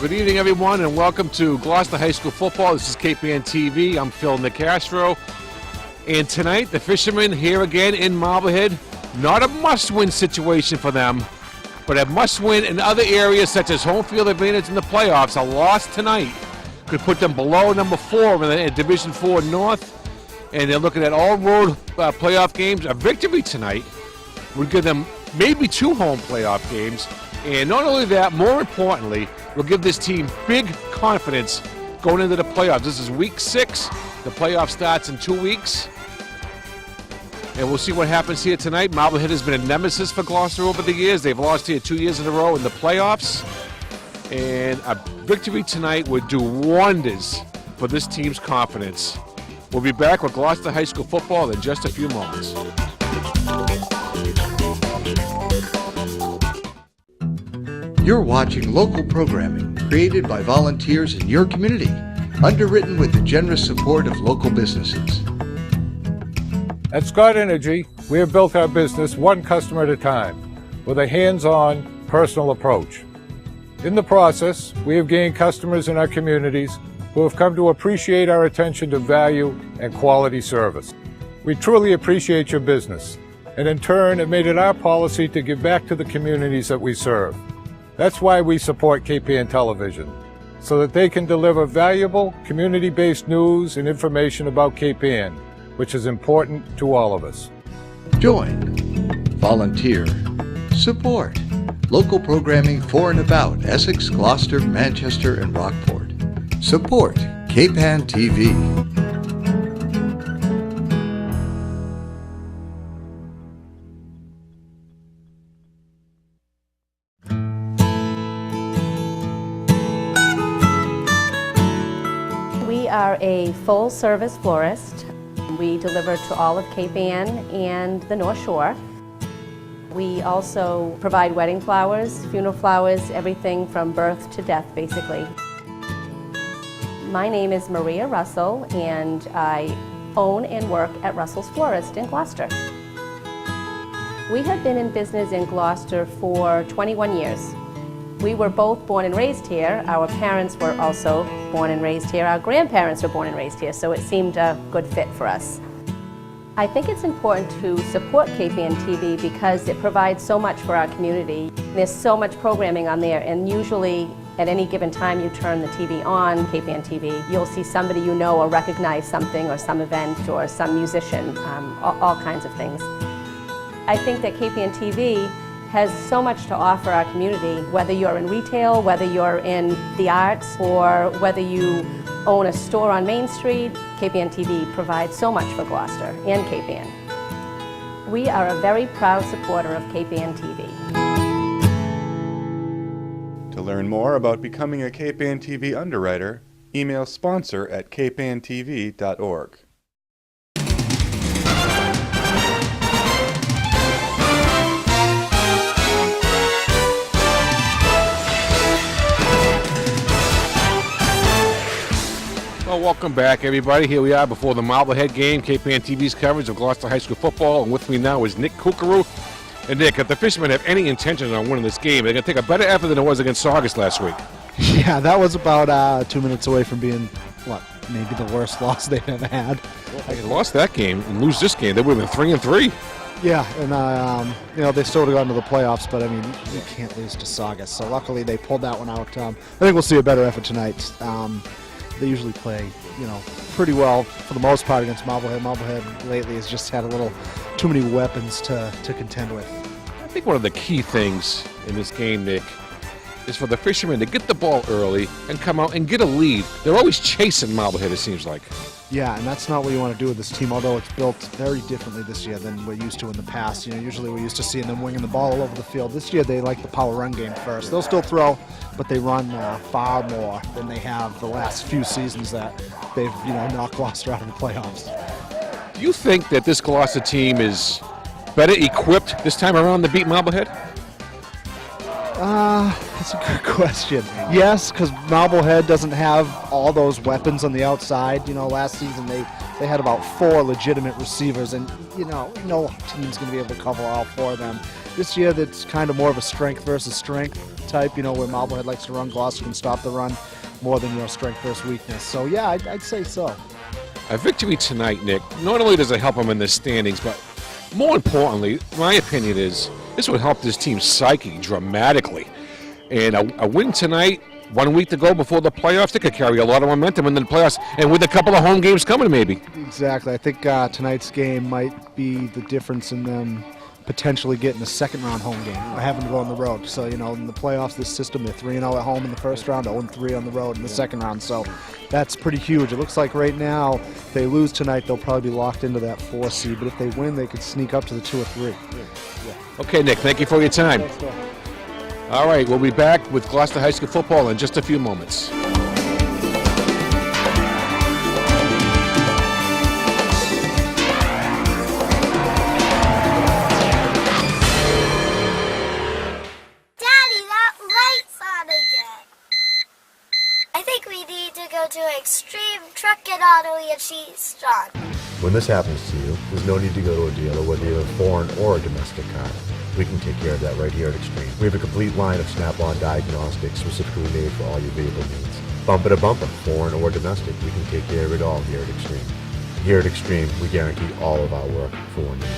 Good evening, everyone, and welcome to Gloucester High School football. This is KPN TV. I'm Phil Nicastro. And tonight, the Fishermen here again in Marblehead. Not a must-win situation for them, but a must-win in other areas such as home field advantage in the playoffs. A loss tonight could put them below number 4 in Division 4 North. And they're looking at all road playoff games. A victory tonight would give them maybe 2 home playoff games. And not only that, more importantly, will give this team big confidence going into the playoffs. This is week 6. The playoff starts in 2 weeks. And we'll see what happens here tonight. Marblehead has been a nemesis for Gloucester over the years. They've lost here 2 years in a row in the playoffs. And a victory tonight would do wonders for this team's confidence. We'll be back with Gloucester High School football in just a few moments. You're watching local programming created by volunteers in your community, underwritten with the generous support of local businesses. At Scott Energy, we have built our business one customer at a time with a hands-on, personal approach. In the process, we have gained customers in our communities who have come to appreciate our attention to value and quality service. We truly appreciate your business, and in turn have made it our policy to give back to the communities that we serve. That's why we support KPN Television, so that they can deliver valuable, community-based news and information about KPN, which is important to all of us. Join, volunteer, support local programming for and about Essex, Gloucester, Manchester, and Rockport. Support KPN TV. We are a full-service florist. We deliver to all of Cape Ann and the North Shore. We also provide wedding flowers, funeral flowers, everything from birth to death, basically. My name is Maria Russell, and I own and work at Russell's Florist in Gloucester. We have been in business in Gloucester for 21 years. We were both born and raised here. Our parents were also born and raised here. Our grandparents were born and raised here, so it seemed a good fit for us. I think it's important to support KPN TV because it provides so much for our community. There's so much programming on there, and usually at any given time you turn the TV on, KPN TV, you'll see somebody you know or recognize something or some event or some musician, all kinds of things. I think that KPN TV has so much to offer our community, whether you're in retail, whether you're in the arts, or whether you own a store on Main Street. KPN TV provides so much for Gloucester and KPN. We are a very proud supporter of KPN TV. To learn more about becoming a KPN TV underwriter, email sponsor@kpntv.org. Well, welcome back, everybody. Here we are before the Marblehead game, KPN TV's coverage of Gloucester High School football. And with me now is Nick Kukuru. And Nick, if the Fishermen have any intention on winning this game, they're going to take a better effort than it was against Saugus last week. Yeah, that was about 2 minutes away from being, maybe the worst loss they've ever had. Well, if they lost that game and lose this game, they would have been 3-3. Yeah, and they still would have gone to the playoffs, but I mean, you can't lose to Saugus. So luckily they pulled that one out. I think we'll see a better effort tonight. They usually play, pretty well for the most part against Marblehead. Marblehead lately has just had a little too many weapons to contend with. I think one of the key things in this game, Nick, is for the Fishermen to get the ball early and come out and get a lead. They're always chasing Marblehead, it seems like. Yeah, and that's not what you want to do with this team, although it's built very differently this year than we're used to in the past. Usually we're used to seeing them winging the ball all over the field. This year they like the power run game first. They'll still throw, but they run far more than they have the last few seasons that they've, knocked Gloucester out of the playoffs. Do you think that this Gloucester team is better equipped this time around to beat Marblehead? That's a good question. Yes, because Marblehead doesn't have all those weapons on the outside. Last season they had about 4 legitimate receivers, and no team's going to be able to cover all 4 of them. This year, that's kind of more of a strength versus strength. type, where Marblehead likes to run. Gloucester can stop the run more than, strength versus weakness. So, yeah, I'd say so. A victory tonight, Nick, not only does it help them in the standings, but more importantly, my opinion is this would help this team's psyche dramatically. And a win tonight, 1 week to go before the playoffs, they could carry a lot of momentum into the playoffs, and with a couple of home games coming, maybe. Exactly. I think tonight's game might be the difference in them potentially getting a second-round home game or having to go on the road. So, in the playoffs, this system, they're 3-0 at home in the first round, 0-3 on the road in the second round. So that's pretty huge. It looks like right now, if they lose tonight, they'll probably be locked into that 4 seed. But if they win, they could sneak up to the 2 or 3. Okay, Nick, thank you for your time. All right, we'll be back with Gloucester High School football in just a few moments. To Extreme Truck and Auto and Cheese John. When this happens to you, there's no need to go to a dealer, whether you're a foreign or a domestic car. We can take care of that right here at Extreme. We have a complete line of Snap-on diagnostics specifically made for all your vehicle needs. Bumper to bumper, foreign or domestic, we can take care of it all here at Extreme. Here at Extreme, we guarantee all of our work for 1 year.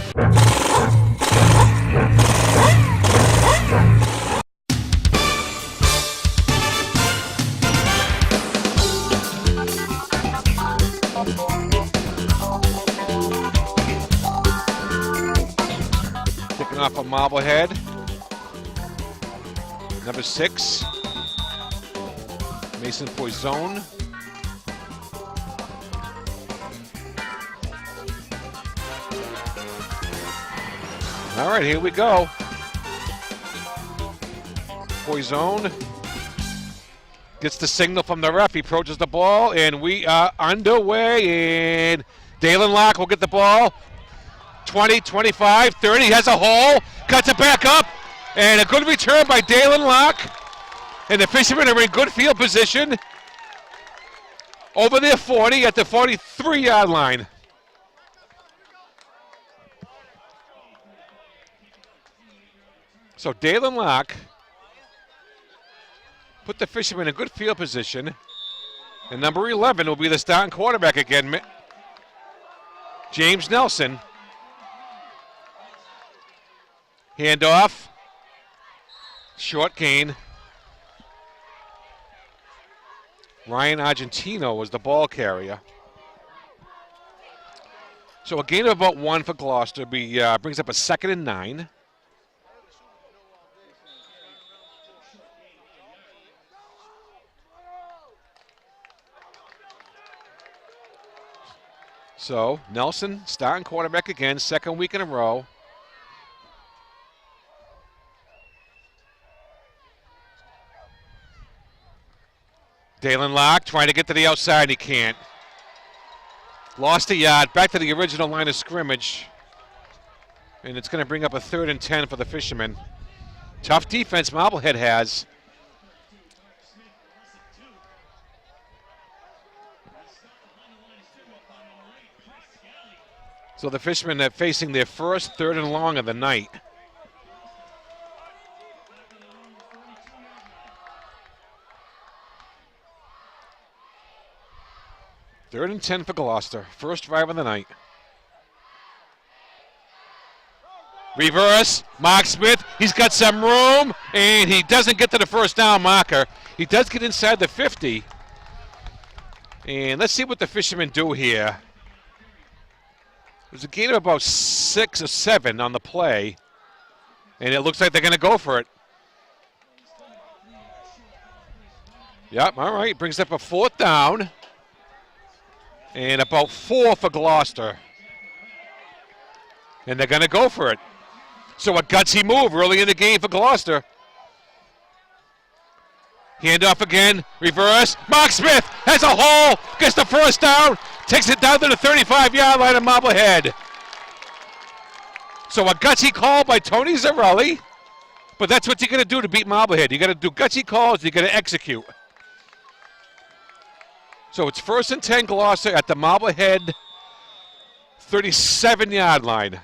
Off of Marblehead. Number 6, Mason Poison. All right, here we go. Poison gets the signal from the ref. He approaches the ball, and we are underway. And Dalen Locke will get the ball. 20, 25, 30, has a hole, cuts it back up, and a good return by Dalen Locke. And the Fishermen are in good field position over their 40 at the 43-yard line. So Dalen Locke put the Fishermen in good field position. And number 11 will be the starting quarterback again, James Nelson. Handoff. Short gain. Ryan Argentino was the ball carrier. So a gain of about 1 for Gloucester brings up a 2nd and 9. So Nelson starting quarterback again, 2nd week in a row. Dalen Locke trying to get to the outside. He can't. Lost a yard. Back to the original line of scrimmage. And it's going to bring up a 3rd and 10 for the Fishermen. Tough defense Marblehead has. So the Fishermen are facing their first 3rd and long of the night. Third and 10 for Gloucester. First drive of the night. Reverse. Mark Smith. He's got some room, and he doesn't get to the first down marker. He does get inside the 50. And let's see what the Fishermen do here. There's a gain of about 6 or 7 on the play, and it looks like they're going to go for it. Yep, all right. Brings up a 4th down. And about 4 for Gloucester. And they're going to go for it. So a gutsy move early in the game for Gloucester. Handoff again, reverse. Mark Smith has a hole, gets the first down, takes it down to the 35-yard line of Marblehead. So a gutsy call by Tony Zarelli. But that's what you're going to do to beat Marblehead. You got to do gutsy calls, you got to execute. So it's 1st and 10 Gloucester at the Marblehead 37-yard line.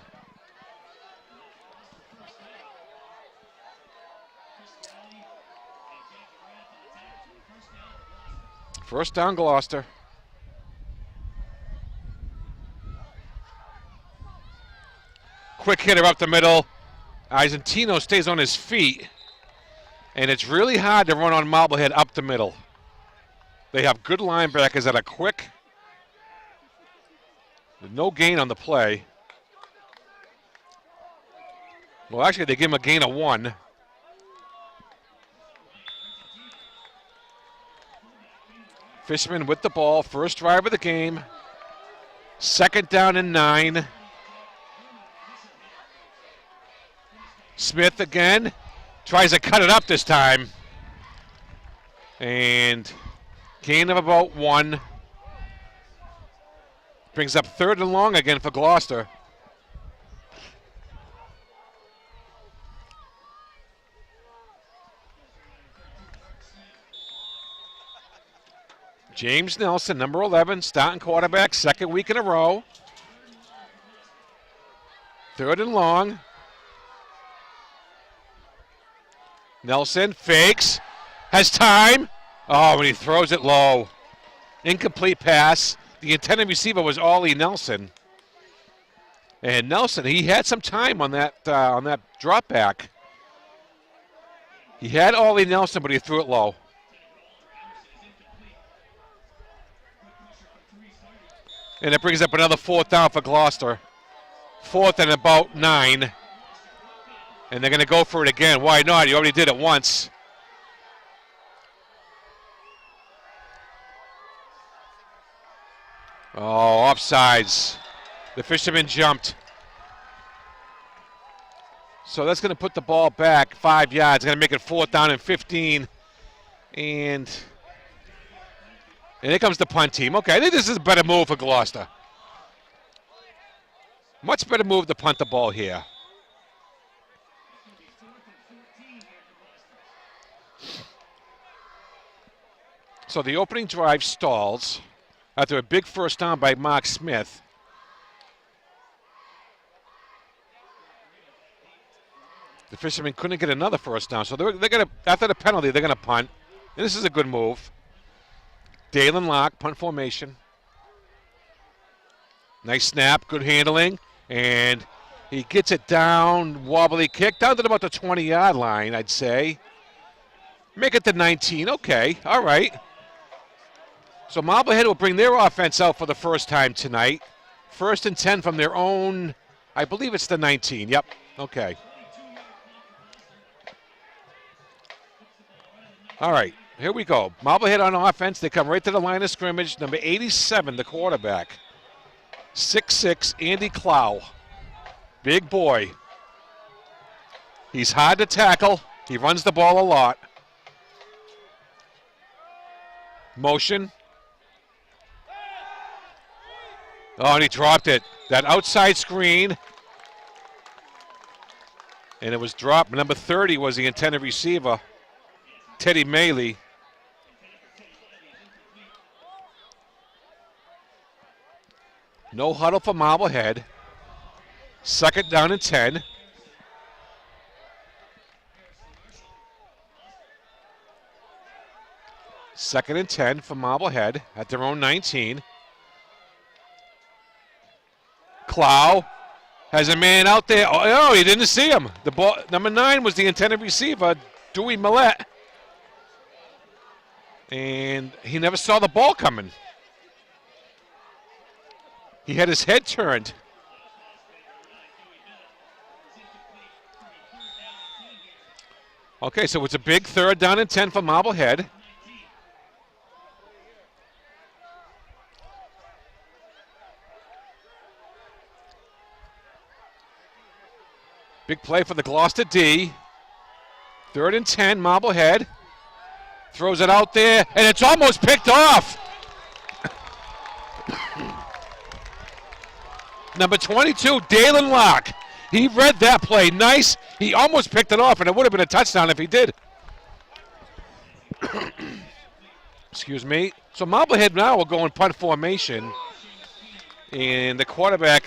First down, Gloucester. Quick hitter up the middle. Isentino stays on his feet. And it's really hard to run on Marblehead up the middle. They have good linebackers that are quick. No gain on the play. Well, actually, they give him a gain of 1. Fisherman with the ball. First drive of the game. Second down and 9. Smith again. Tries to cut it up this time. And gain of about 1. Brings up 3rd and long again for Gloucester. James Nelson, number 11, starting quarterback, second week in a row. 3rd and long. Nelson fakes, has time. Oh, and he throws it low. Incomplete pass. The intended receiver was Ollie Nelson. And Nelson, he had some time on that drop back. He had Ollie Nelson, but he threw it low. And it brings up another 4th down for Gloucester. 4th and about 9. And they're going to go for it again. Why not? You already did it once. Oh, offsides. The Fisherman jumped. So that's going to put the ball back 5 yards. Going to make it 4th down and 15. And here comes the punt team. Okay, I think this is a better move for Gloucester. Much better move to punt the ball here. So the opening drive stalls after a big first down by Mark Smith. The Fishermen couldn't get another first down, so they're going to, after the penalty, they're going to punt. And this is a good move. Dalen Locke, punt formation. Nice snap, good handling, and he gets it down, wobbly kick, down to about the 20-yard line, I'd say. Make it to 19, okay, all right. So Marblehead will bring their offense out for the first time tonight. 1st and 10 from their own, I believe it's the 19, yep, okay. All right, here we go. Marblehead on offense. They come right to the line of scrimmage. Number 87, the quarterback. 6'6", Andy Clow. Big boy. He's hard to tackle. He runs the ball a lot. Motion. Oh, and he dropped it. That outside screen. And it was dropped. Number 30 was the intended receiver. Teddy Maley. No huddle for Marblehead. 2nd down and 10. Second and 10 for Marblehead at their own 19. Clow has a man out there. Oh, he didn't see him. The ball, number 9 was the intended receiver, Dewey Millette. And he never saw the ball coming. He had his head turned. Okay, so it's a big 3rd down and 10 for Marblehead. Big play for the Gloucester D. 3rd and 10, Marblehead. Throws it out there, and it's almost picked off. Number 22, Dalen Locke. He read that play. Nice. He almost picked it off, and it would have been a touchdown if he did. Excuse me. So Marblehead now will go in punt formation. And the quarterback,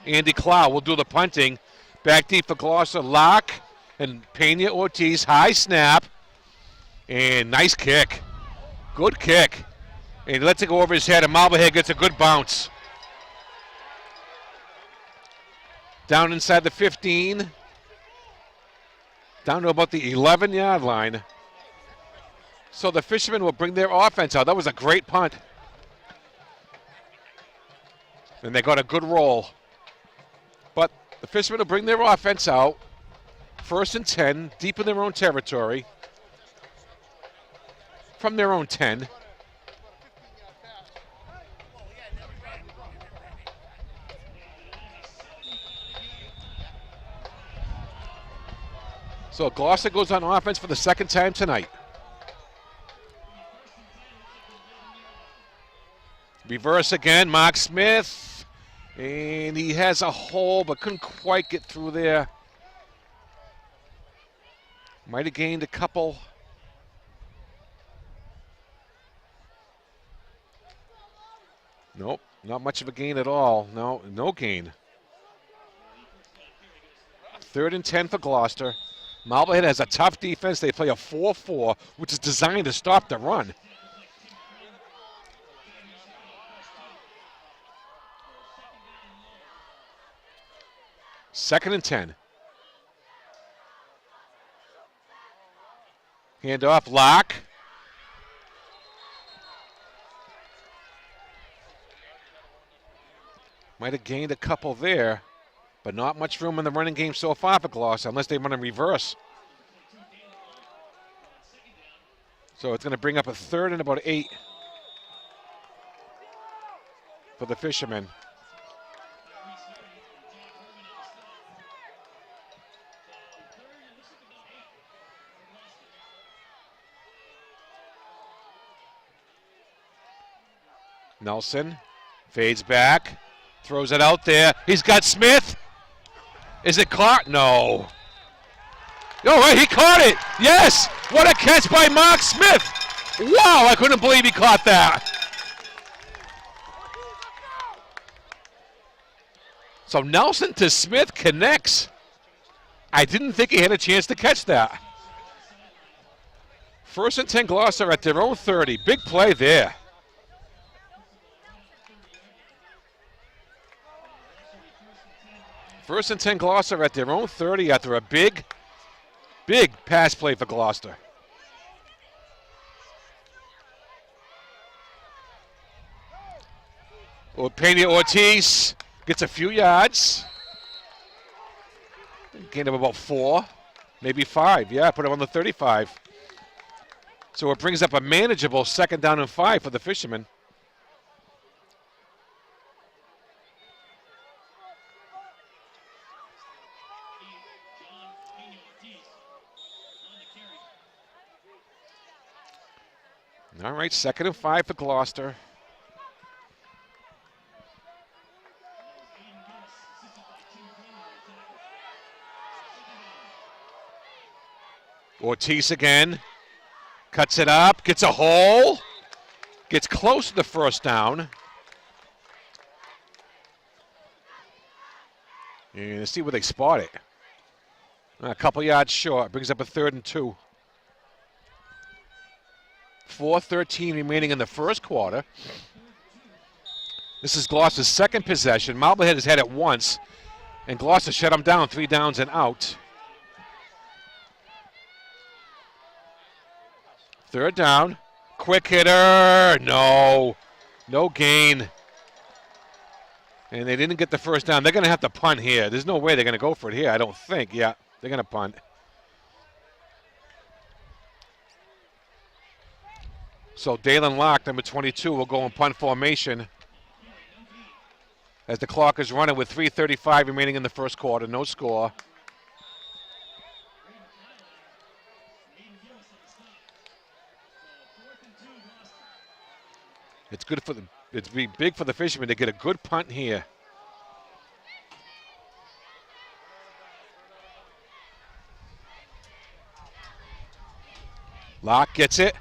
Andy Clow, will do the punting. Back deep for Gloucester. Locke and Pena Ortiz. High snap. And nice kick. Good kick. And he lets it go over his head, and Marblehead gets a good bounce. Down inside the 15. Down to about the 11-yard line. So the Fishermen will bring their offense out. That was a great punt. And they got a good roll. But the Fishermen will bring their offense out. 1st and 10, deep in their own territory. From their own 10. So Gloucester goes on offense for the second time tonight. Reverse again, Mark Smith. And he has a hole, but couldn't quite get through there. Might have gained a couple. Nope, not much of a gain at all. No gain. 3rd and 10 for Gloucester. Marblehead has a tough defense. They play a 4-4, which is designed to stop the run. Second and 10. Hand off, Locke. Might have gained a couple there, but not much room in the running game so far for Gloucester unless they run in reverse. So it's going to bring up a 3rd and about 8 for the Fishermen. Nelson fades back, throws it out there. He's got Smith. Is it caught? No. Oh, he caught it. Yes. What a catch by Mark Smith. Wow, I couldn't believe he caught that. So Nelson to Smith connects. I didn't think he had a chance to catch that. 1st and 10 Gloucester at their own 30. Big play there. First and 10 Gloucester at their own 30 after a big pass play for Gloucester. Pena Ortiz gets a few yards. Gain of about 4, maybe 5. Yeah, put him on the 35. So it brings up a manageable 2nd down and 5 for the Fishermen. All right, 2nd and 5 for Gloucester. Ortiz again. Cuts it up, gets a hole. Gets close to the 1st down. And let's see where they spot it. A couple yards short, brings up a 3rd and 2. 4:13 remaining in the 1st quarter. This is Gloucester's 2nd possession. Marblehead has had it once, and Gloucester shut them down, 3 downs and out. 3rd down. Quick hitter. No gain. And they didn't get the 1st down. They're going to have to punt here. There's no way they're going to go for it here, I don't think. Yeah, they're going to punt. So Dalen Locke, number 22, will go in punt formation as the clock is running with 3:35 remaining in the 1st quarter. No score. It's good for it's big for the Fishermen to get a good punt here. Locke gets it.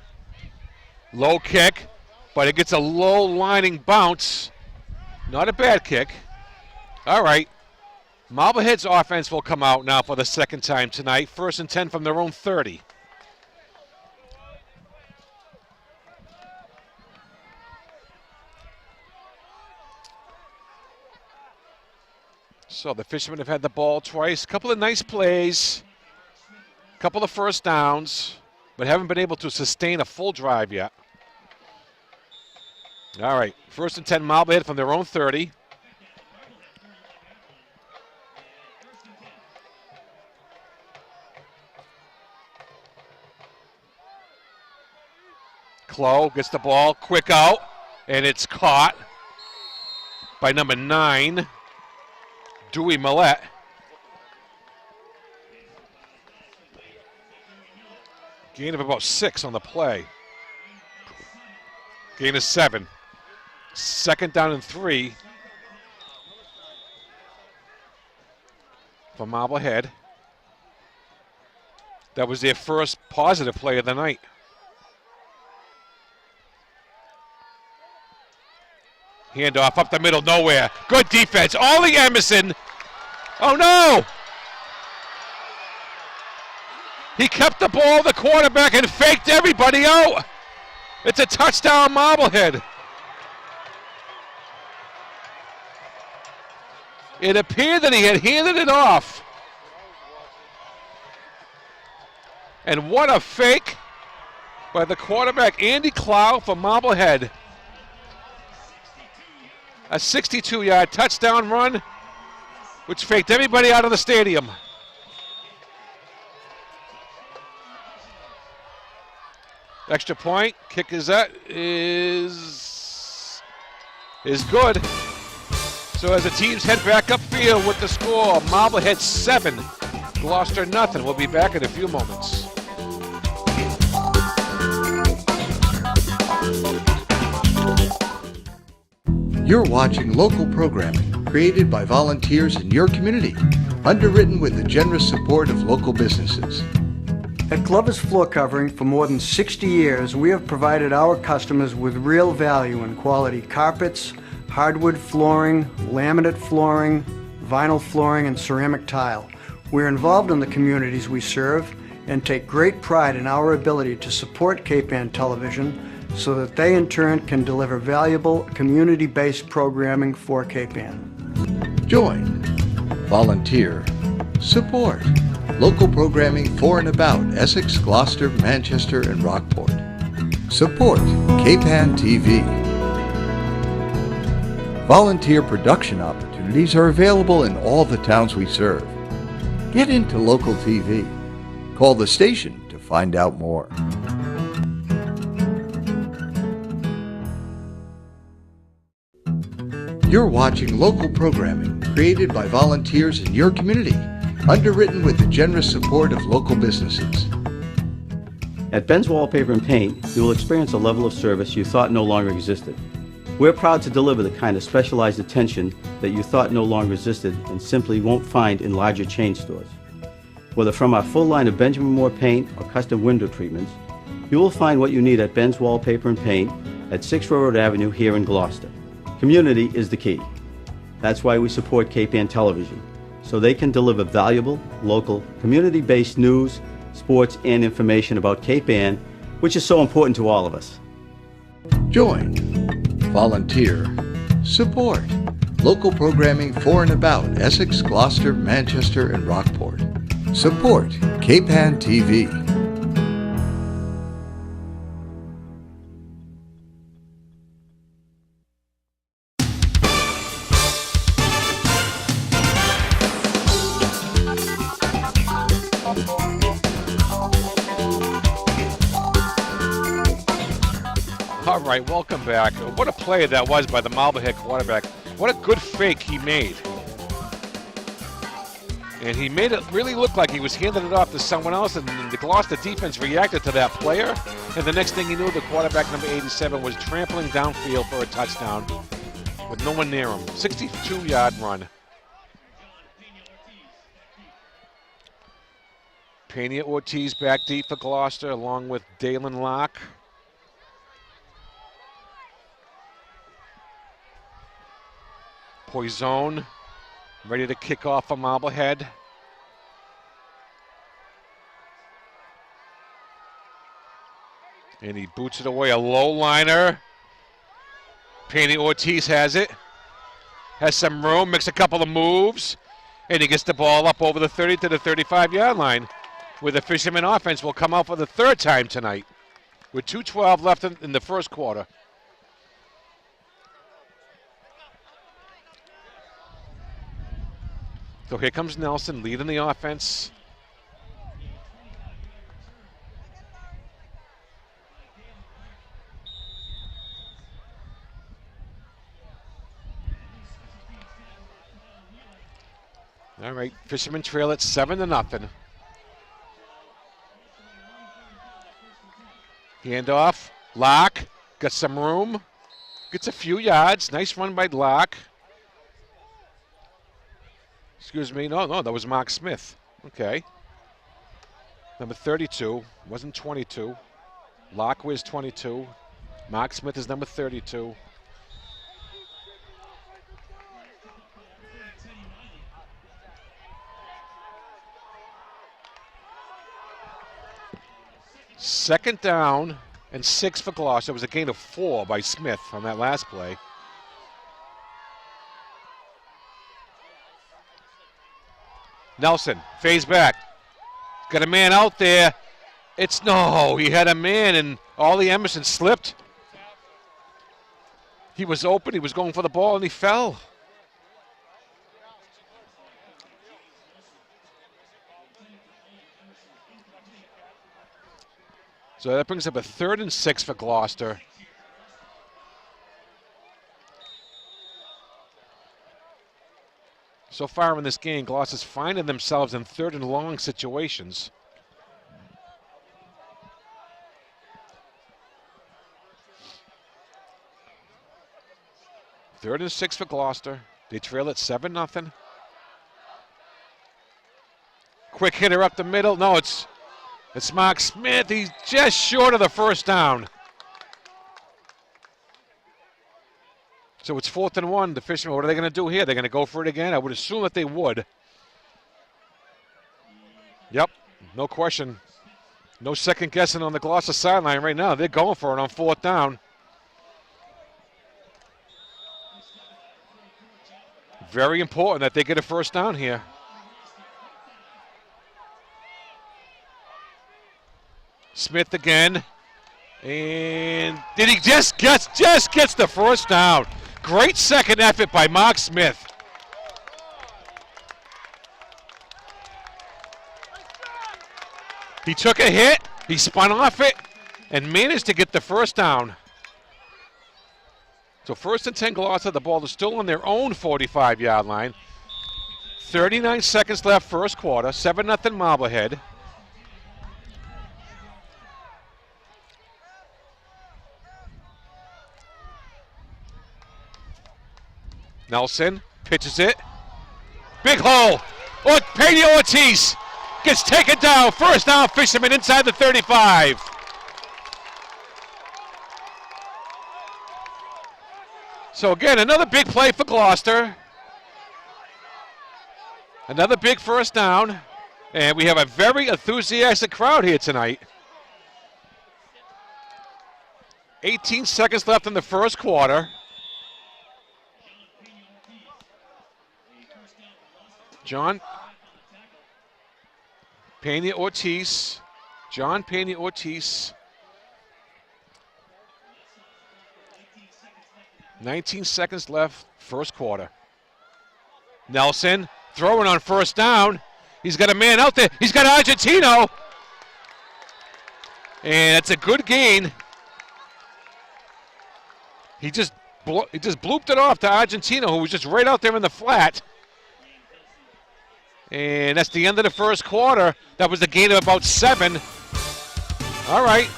Low kick, but it gets a low lining bounce. Not a bad kick. All right. Marblehead's offense will come out now for the 2nd time tonight. 1st and 10 from their own 30. So the Fishermen have had the ball twice. A couple of nice plays. A couple of first downs. But haven't been able to sustain a full drive yet. All right, 1st and 10 Marblehead from their own 30. Clough gets the ball, quick out, and it's caught by number 9, Dewey Millette. Gain of about 6 on the play. Gain of 7. 2nd down and 3 for Marblehead. That was their first positive play of the night. Handoff up the middle, nowhere. Good defense. Ollie Emerson. Oh no! He kept the ball, the quarterback, and faked everybody out. It's a touchdown, Marblehead. It appeared that he had handed it off. And what a fake by the quarterback, Andy Clough, for Marblehead. A 62-yard touchdown run, which faked everybody out of the stadium. Extra point, kick is good. So as the teams head back upfield with the score, Marblehead 7, Gloucester nothing. We'll be back in a few moments. You're watching local programming created by volunteers in your community, underwritten with the generous support of local businesses. At Glover's Floor Covering, for more than 60 years, we have provided our customers with real value in quality carpets, hardwood flooring, laminate flooring, vinyl flooring, and ceramic tile. We're involved in the communities we serve and take great pride in our ability to support Cape Ann Television so that they in turn can deliver valuable community-based programming for Cape Ann. Join, volunteer, support local programming for and about Essex, Gloucester, Manchester, and Rockport. Support Cape Ann TV. Volunteer production opportunities are available in all the towns we serve. Get into local TV. Call the station to find out more. You're watching local programming created by volunteers in your community, underwritten with the generous support of local businesses. At Ben's Wallpaper and Paint, you will experience a level of service you thought no longer existed. We're proud to deliver the kind of specialized attention that you thought no longer existed and simply won't find in larger chain stores. Whether from our full line of Benjamin Moore paint or custom window treatments, you will find what you need at Ben's Wallpaper and Paint at 6 Railroad Avenue here in Gloucester. Community is the key. That's why we support Cape Ann Television, so they can deliver valuable, local, community-based news, sports, and information about Cape Ann, which is so important to all of us. Join, volunteer, support local programming for and about Essex, Gloucester, Manchester, and Rockport. Support Cape Ann TV. All right, welcome back. What a play that was by the Marblehead quarterback. What a good fake he made. And he made it really look like he was handing it off to someone else, and the Gloucester defense reacted to that player. And the next thing you knew, the quarterback, number 87, was trampling downfield for a touchdown with no one near him. 62-yard run. Pena Ortiz back deep for Gloucester, along with Dalen Locke. Poison ready to kick off for Marblehead. And he boots it away, a low liner. Pena Ortiz has it. Has some room, makes a couple of moves. And he gets the ball up over the 30 to the 35-yard line, where the Fisherman offense will come out for the third time tonight, with 2:12 left in the first quarter. So here comes Nelson leading the offense. All right, Fishermen trail at 7-0. Handoff, Locke, got some room, gets a few yards. Nice run by Locke. Excuse me, no, that was Mark Smith. Okay. Number 32, wasn't 22. Locke wears 22. Mark Smith is number 32. Second down and 6 for Gloucester. It was a gain of 4 by Smith on that last play. Nelson fades back. Got a man out there. He had a man and Ollie Emerson slipped. He was open, he was going for the ball and he fell. So that brings up a 3rd and 6 for Gloucester. So far in this game, Gloucester's finding themselves in 3rd and long situations. Third and 6 for Gloucester. They trail at 7-0. Quick hitter up the middle. No, it's Mark Smith. He's just short of the first down. So it's 4th and 1. The Fishermen, what are they going to do here? They're going to go for it again? I would assume that they would. Yep, no question. No second guessing on the Gloucester sideline right now. They're going for it on 4th down. Very important that they get a first down here. Smith again. And did he just gets the first down. Great second effort by Mark Smith. He took a hit, he spun off it, and managed to get the first down. So 1st and 10 Gloucester, the ball is still on their own 45-yard line. 39 seconds left first quarter, 7-0 Marblehead. Nelson pitches it. Big hole. Pedro Ortiz gets taken down. First down, Fishermen inside the 35. So again, another big play for Gloucester. Another big first down. And we have a very enthusiastic crowd here tonight. 18 seconds left in the first quarter. John Pena Ortiz. 19 seconds left, first quarter. Nelson throwing on first down. He's got a man out there. He's got Argentino. And it's a good gain. He just blooped it off to Argentino, who was just right out there in the flat. And that's the end of the first quarter. That was the gain of about 7. All right.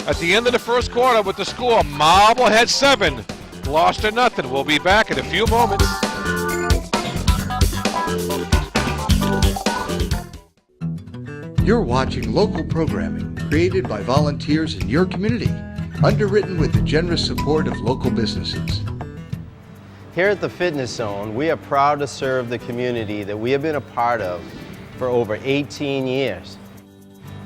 At the end of the first quarter with the score, Marblehead 7, Gloucester nothing. We'll be back in a few moments. You're watching local programming created by volunteers in your community, underwritten with the generous support of local businesses. Here at the Fitness Zone, we are proud to serve the community that we have been a part of for over 18 years.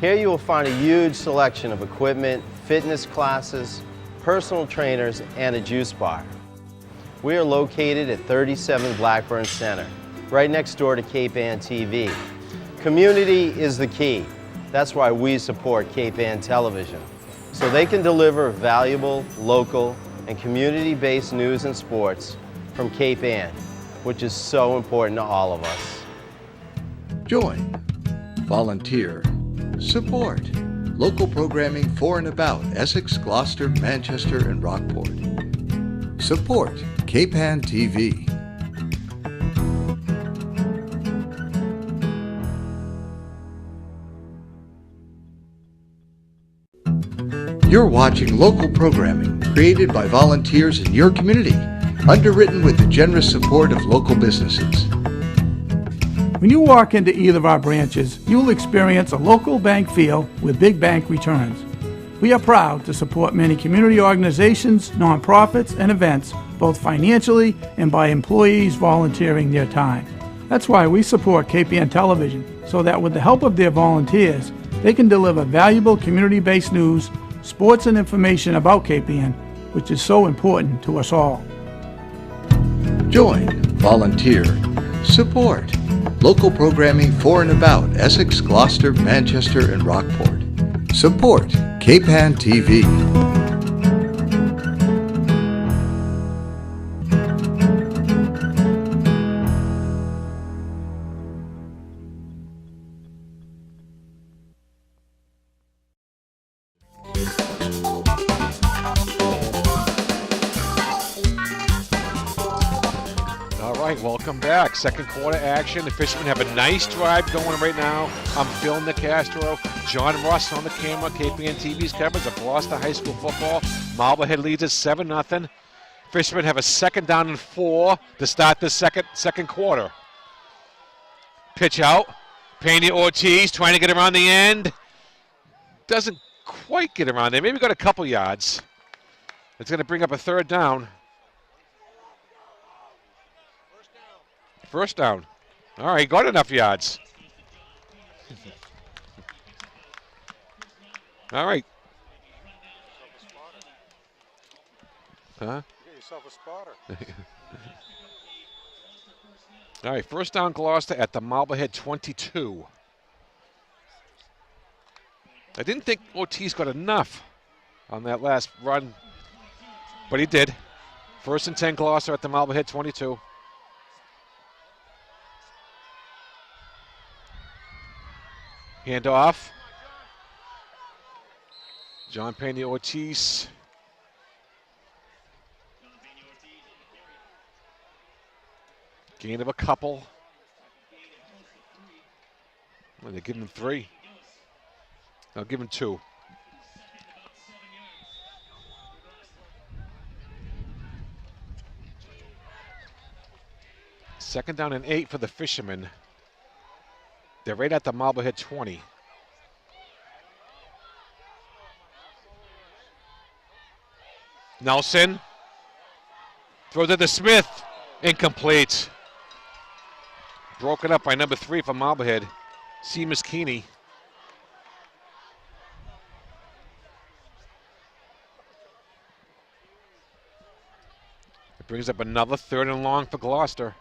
Here you will find a huge selection of equipment, fitness classes, personal trainers, and a juice bar. We are located at 37 Blackburn Center, right next door to Cape Ann TV. Community is the key. That's why we support Cape Ann Television, so they can deliver valuable, local, and community-based news and sports from Cape Ann, which is so important to all of us. Join, volunteer, support local programming for and about Essex, Gloucester, Manchester, and Rockport. Support Cape Ann TV. You're watching local programming created by volunteers in your community, underwritten with the generous support of local businesses. When you walk into either of our branches, you will experience a local bank feel with big bank returns. We are proud to support many community organizations, nonprofits, and events, both financially and by employees volunteering their time. That's why we support Cape Ann Television, so that with the help of their volunteers, they can deliver valuable community-based news, sports, and information about Cape Ann, which is so important to us all. Join, volunteer, support local programming for and about Essex, Gloucester, Manchester, and Rockport. Support Cape Ann TV. Welcome back. Second quarter action. The Fishermen have a nice drive going right now. I'm Phil Nicastro. John Ross on the camera. KPN TV's coverage of Gloucester High School football. Marblehead leads us 7-0. Fishermen have a 2nd down and 4 to start the second quarter. Pitch out. Pena Ortiz trying to get around the end. Doesn't quite get around there. Maybe got a couple yards. It's going to bring up a 3rd down. First down. All right, got enough yards. All right. Huh? Get yourself a spotter. All right, first down Gloucester at the Marblehead 22. I didn't think Ortiz got enough on that last run, but he did. 1st and 10 Gloucester at the Marblehead 22. Hand off. John Pena Ortiz. Gain of a couple. Well, they give him 3. I'll give him 2. Second down and 8 for the Fishermen. They're right at the Marblehead 20. Nelson. Throws it to Smith. Incomplete. Broken up by number 3 for Marblehead. Seamus Keeney. It brings up another 3rd and long for Gloucester.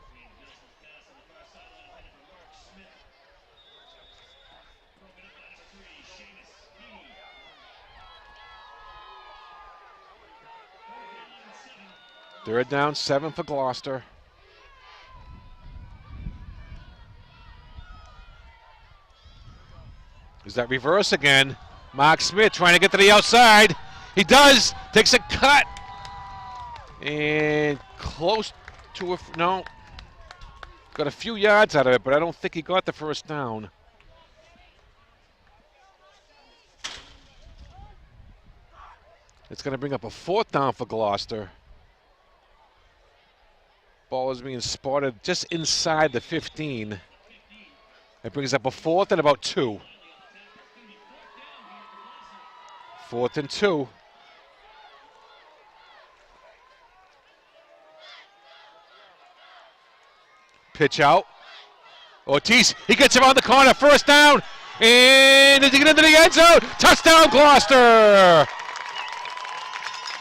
Third down, 7 for Gloucester. Is that reverse again? Mark Smith trying to get to the outside. He does. Takes a cut. And close to no. Got a few yards out of it, but I don't think he got the first down. It's going to bring up a 4th down for Gloucester. Ball is being spotted just inside the 15. It brings up a 4th and about 2. 4th and 2. Pitch out. Ortiz, he gets around the corner. First down. And does he get into the end zone? Touchdown, Gloucester.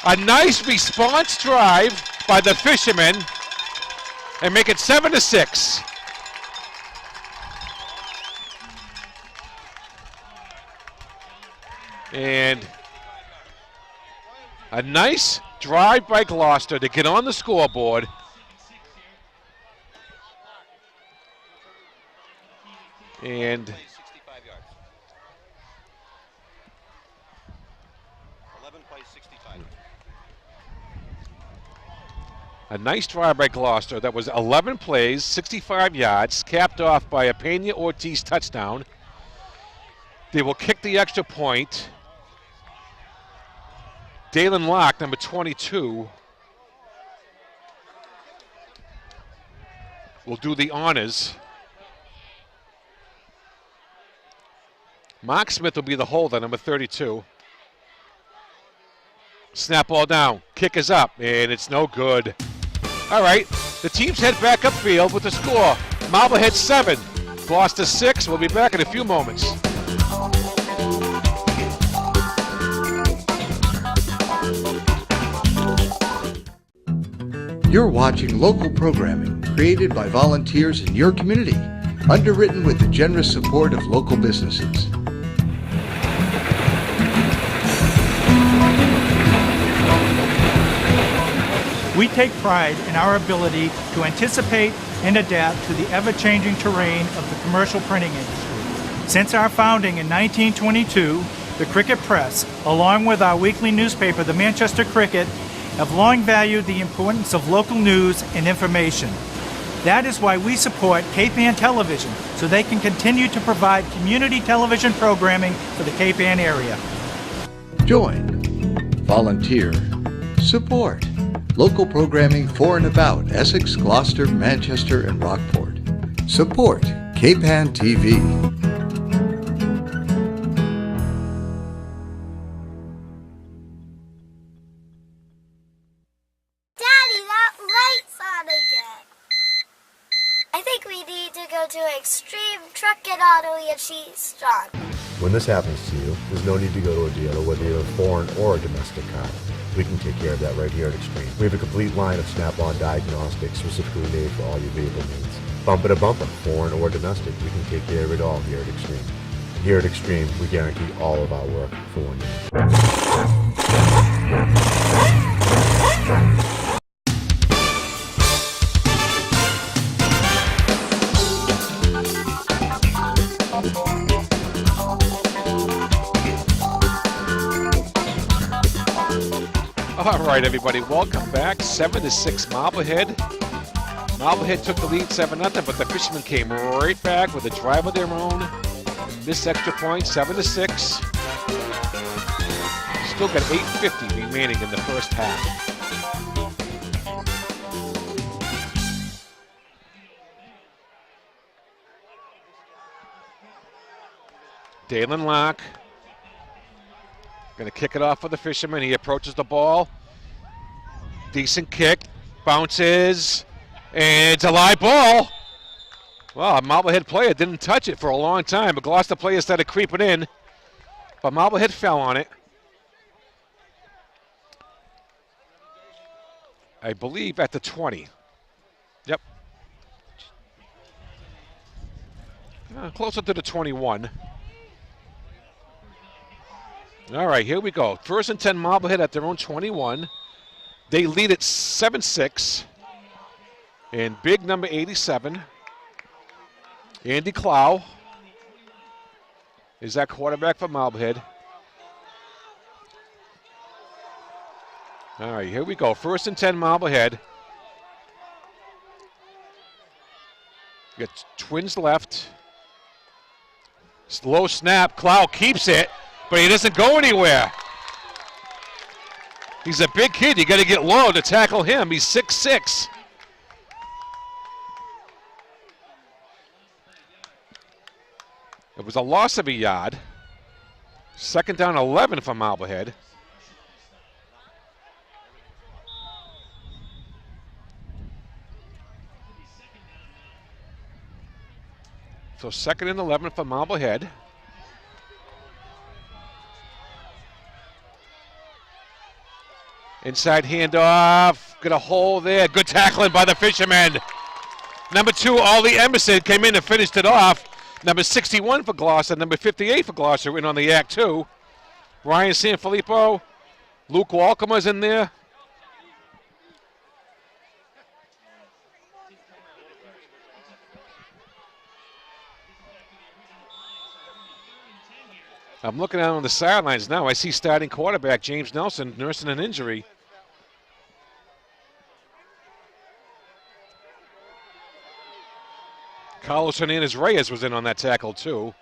A nice response drive by the Fishermen. And make it 7-6. And a nice drive by Gloucester to get on the scoreboard. And a nice drive by Gloucester that was 11 plays, 65 yards, capped off by a Pena-Ortiz touchdown. They will kick the extra point. Dalen Locke, number 22, will do the honors. Mark Smith will be the holder, number 32. Snap ball down, kick is up, and it's no good. All right, the teams head back upfield with the score. Marblehead 7, Gloucester 6. We'll be back in a few moments. You're watching local programming created by volunteers in your community, underwritten with the generous support of local businesses. We take pride in our ability to anticipate and adapt to the ever-changing terrain of the commercial printing industry. Since our founding in 1922, the Cricket Press, along with our weekly newspaper, the Manchester Cricket, have long valued the importance of local news and information. That is why we support Cape Ann Television, so they can continue to provide community television programming for the Cape Ann area. Join, volunteer, support local programming for and about Essex, Gloucester, Manchester, and Rockport. Support Cape Ann TV. Daddy, that light's on again. I think we need to go to Extreme Truck and Auto and Cheese John. When this happens to you, there's no need to go to a dealer, whether you're a foreign or a domestic car. We can take care of that right here at Extreme. We have a complete line of Snap-on diagnostics specifically made for all your vehicle needs. Bumper to bumper, foreign or domestic, we can take care of it all here at Extreme. Here at Extreme, we guarantee all of our work for 1 year. All right, everybody, welcome back. 7-6 Marblehead. Marblehead took the lead 7-0, but the Fishermen came right back with a drive of their own. Missed extra point, 7-6. Still got 8:50 remaining in the first half. Dalen Locke going to kick it off for the Fishermen. He approaches the ball. Decent kick. Bounces. And it's a live ball. Well, a Marblehead player didn't touch it for a long time. A Gloucester player started creeping in. But Marblehead fell on it. I believe at the 20. Yep. Closer to the 21. All right, here we go. First and 10 Marblehead at their own 21. They lead at 7-6. And big number 87, Andy Clow, is that quarterback for Marblehead. All right, here we go. First and 10 Marblehead. You got Twins left. Slow snap. Clow keeps it, but he doesn't go anywhere. He's a big kid. You got to get low to tackle him. He's 6'6". It was a loss of a yard. Second down 11 for Marblehead. So second and 11 for Marblehead. Inside handoff. Got a hole there. Good tackling by the Fishermen. Number 2, Ollie Emerson came in and finished it off. Number 61 for Gloucester, number 58 for Gloucester in on the act too. Ryan Sanfilippo. Luke Walkema's in there. I'm looking out on the sidelines now. I see starting quarterback James Nelson nursing an injury. Carlos Hernandez-Reyes was in on that tackle too.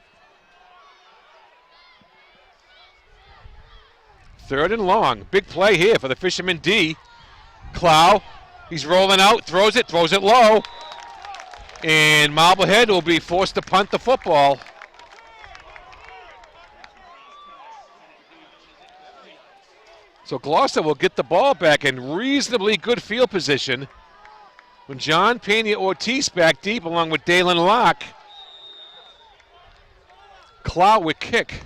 3rd and long. Big play here for the Fisherman D. Clow, he's rolling out, throws it low. And Marblehead will be forced to punt the football. So Gloucester will get the ball back in reasonably good field position when John Pena-Ortiz back deep along with Dalen Locke. Clow with kick.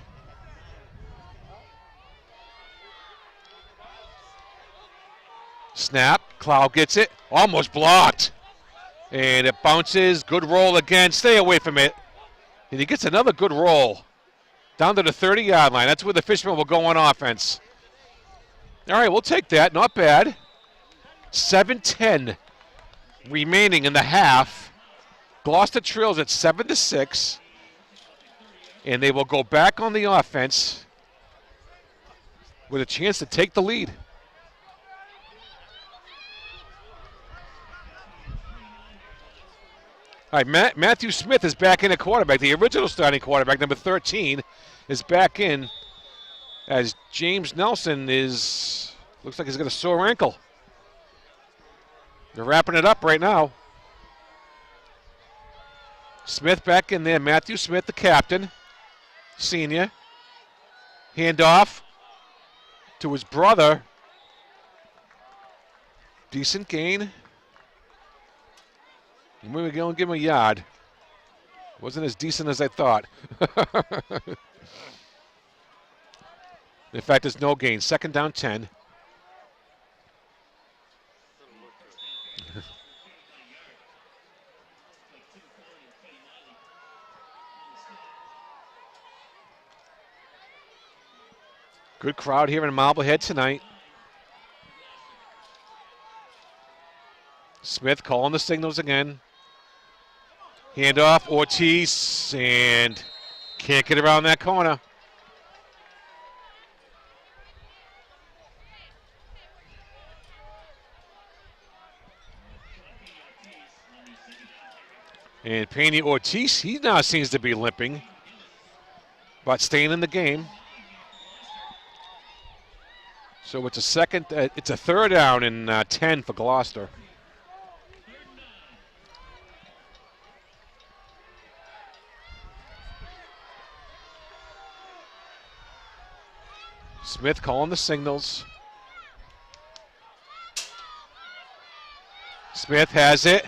Snap, Clow gets it, almost blocked. And it bounces, good roll again, stay away from it. And he gets another good roll down to the 30-yard line. That's where the Fishermen will go on offense. All right, we'll take that, not bad. 7:10 remaining in the half. Gloucester trails at 7-6. And they will go back on the offense with a chance to take the lead. All right, Matthew Smith is back in at quarterback. The original starting quarterback, number 13, is back in as James Nelson looks like he's got a sore ankle. They're wrapping it up right now. Smith back in there. Matthew Smith, the captain, senior. Handoff to his brother. Decent gain. And we were going to give him a yard. Wasn't as decent as I thought. In fact, there's no gain. 2nd down, 10. Good crowd here in Marblehead tonight. Smith calling the signals again. Handoff, Ortiz, and can't get around that corner. And Pena-Ortiz, he now seems to be limping, but staying in the game. So it's a 3rd down and 10 for Gloucester. Smith calling the signals. Smith has it,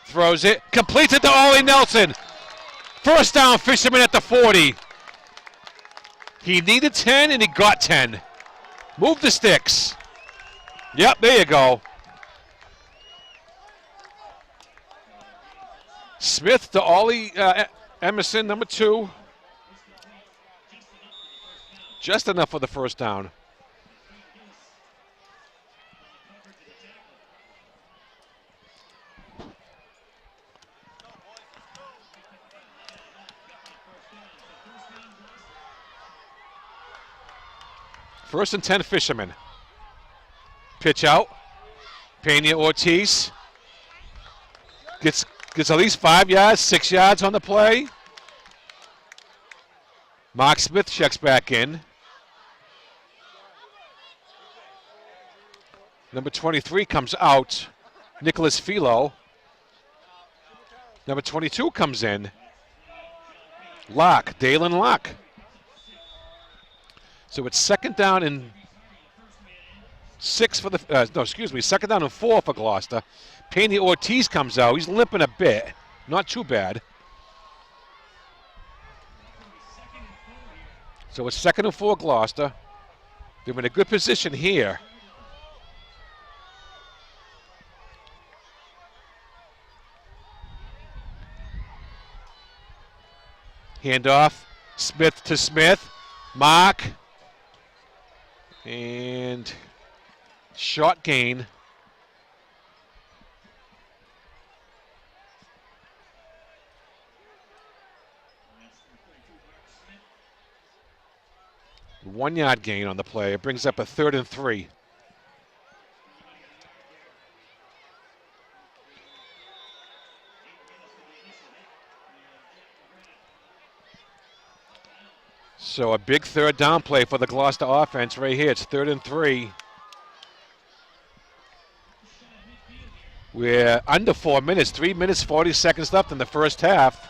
throws it, completes it to Ollie Nelson. 1st down, Fisherman at the 40. He needed 10 and he got 10. Move the sticks. Yep, there you go. Smith to Ollie Emerson, number 2. Just enough for the 1st down. First and 10, Fishermen. Pitch out. Pena-Ortiz gets at least 5 yards, 6 yards on the play. Mark Smith checks back in. Number 23 comes out. Nicholas Philo. Number 22 comes in. Locke, Dalen Locke. So it's 2nd down and 6 for the, 2nd down and 4 for Gloucester. Pena-Ortiz comes out. He's limping a bit. Not too bad. So it's 2nd and 4 Gloucester. They're in a good position here. Handoff, Smith to Smith. Mark And short gain. One yard gain on the play. It brings up a 3rd and 3. So a big 3rd down play for the Gloucester offense right here. It's 3rd and 3. We're under 4 minutes, 3 minutes, 40 seconds left in the first half.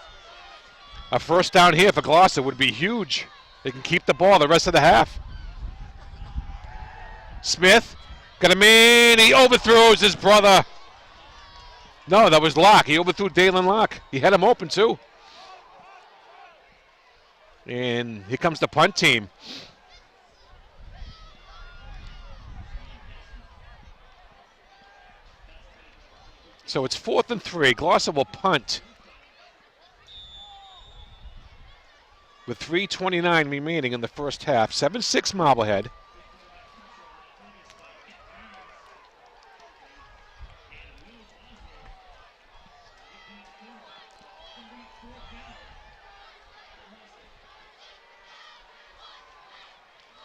A first down here for Gloucester would be huge. They can keep the ball the rest of the half. Smith got a man. He overthrows his brother. No, that was Locke. He overthrew Dalen Locke. He had him open too. And here comes the punt team. So it's 4th and 3. Gloucester will punt with 3:29 remaining in the first half. 7-6 Marblehead.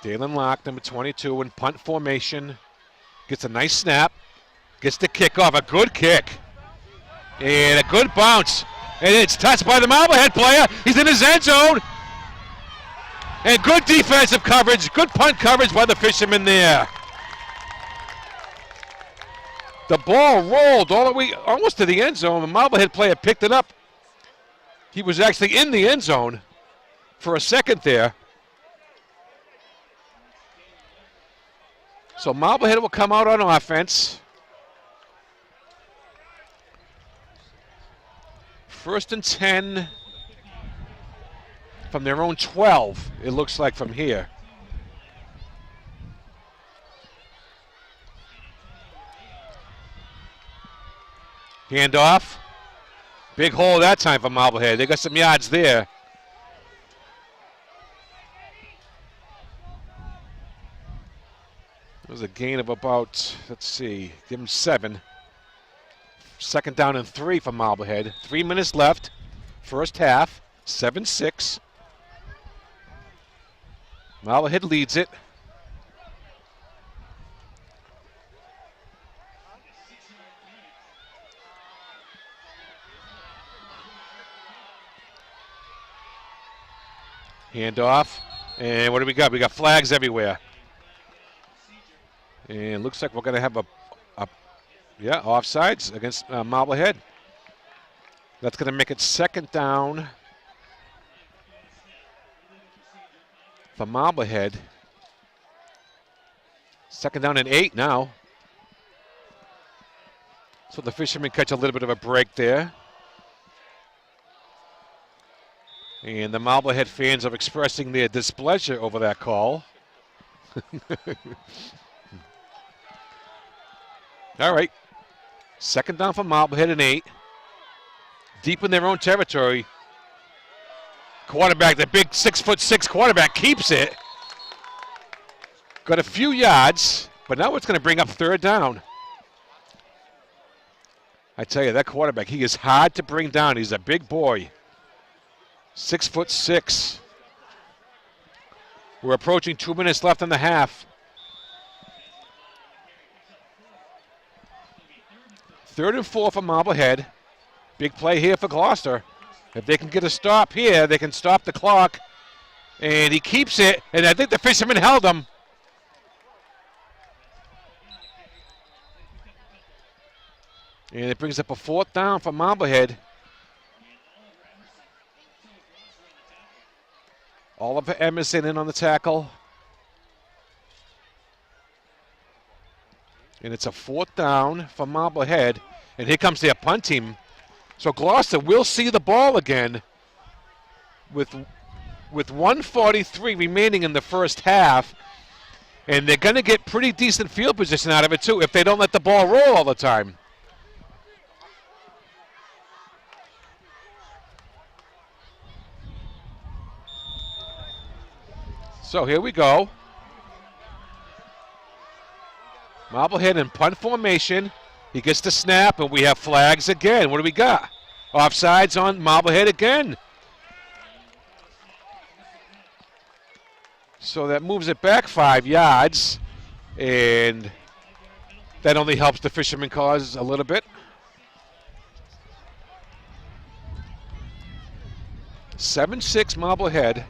Dalen Locke, number 22, in punt formation. Gets a nice snap. Gets the kickoff. A good kick. And a good bounce. And it's touched by the Marblehead player. He's in his end zone. And good defensive coverage. Good punt coverage by the fisherman there. The ball rolled all the way almost to the end zone. The Marblehead player picked it up. He was actually in the end zone for a second there. So Marblehead will come out on offense. 1st and 10 from their own 12, it looks like from here. Handoff. Big hole that time for Marblehead. They got some yards there. It was a gain of about, let's see, give him 7. 2nd down and 3 for Marblehead. 3 minutes left. First half, 7-6. Marblehead leads it. Handoff. And what do we got? We got flags everywhere. And looks like we're going to have a offsides against Marblehead. That's going to make it 2nd down for Marblehead. 2nd down and 8 now. So the fishermen catch a little bit of a break there. And the Marblehead fans are expressing their displeasure over that call. All right. 2nd down for Marblehead and 8. Deep in their own territory. Quarterback, the big 6'6" quarterback, keeps it. Got a few yards, but now it's going to bring up 3rd down. I tell you, that quarterback, he is hard to bring down. He's a big boy. 6'6". We're approaching 2 minutes left in the half. 3rd and 4 for Marblehead. Big play here for Gloucester. If they can get a stop here, they can stop the clock. And he keeps it, and I think the fisherman held him. And it brings up a 4th down for Marblehead. Oliver Emerson in on the tackle. And it's a 4th down for Marblehead. And here comes their punt team. So Gloucester will see the ball again with 1:43 remaining in the first half. And they're going to get pretty decent field position out of it, too, if they don't let the ball roll all the time. So here we go. Marblehead in punt formation. He gets the snap, and we have flags again. What do we got? Offsides on Marblehead again. So that moves it back 5 yards, and that only helps the Fisherman cause a little bit. 7-6 Marblehead.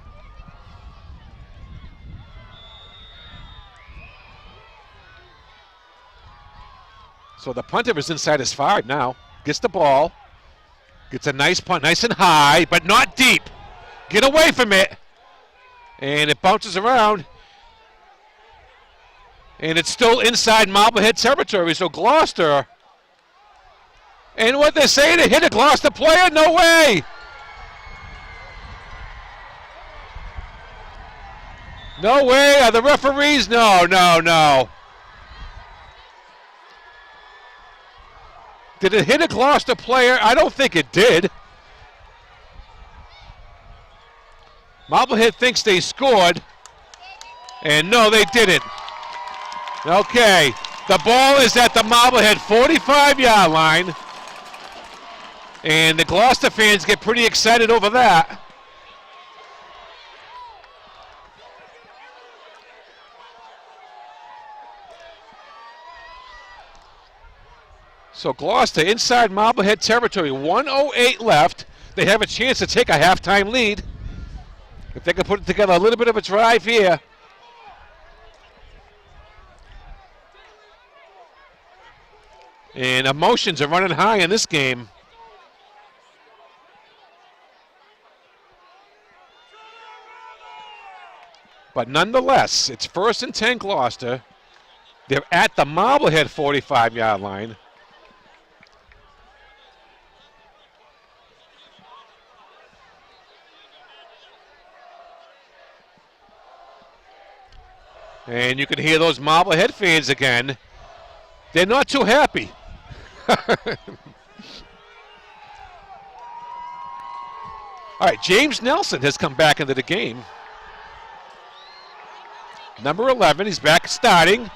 So the punter is inside his 5 now. Gets the ball. Gets a nice punt, nice and high, but not deep. Get away from it. And it bounces around. And it's still inside Marblehead territory. So Gloucester. And what they're saying, they hit a Gloucester player? No way. No way. Are the referees? No. Did it hit a Gloucester player? I don't think it did. Marblehead thinks they scored. And no, they didn't. Okay. The ball is at the Marblehead 45-yard line. And the Gloucester fans get pretty excited over that. So Gloucester inside Marblehead territory, 1:08 left. They have a chance to take a halftime lead. If they can put together a little bit of a drive here. And emotions are running high in this game. But nonetheless, it's 1st and 10 Gloucester. They're at the Marblehead 45-yard line. And you can hear those Marblehead fans again. They're not too happy. All right, James Nelson has come back into the game. Number 11, he's back starting.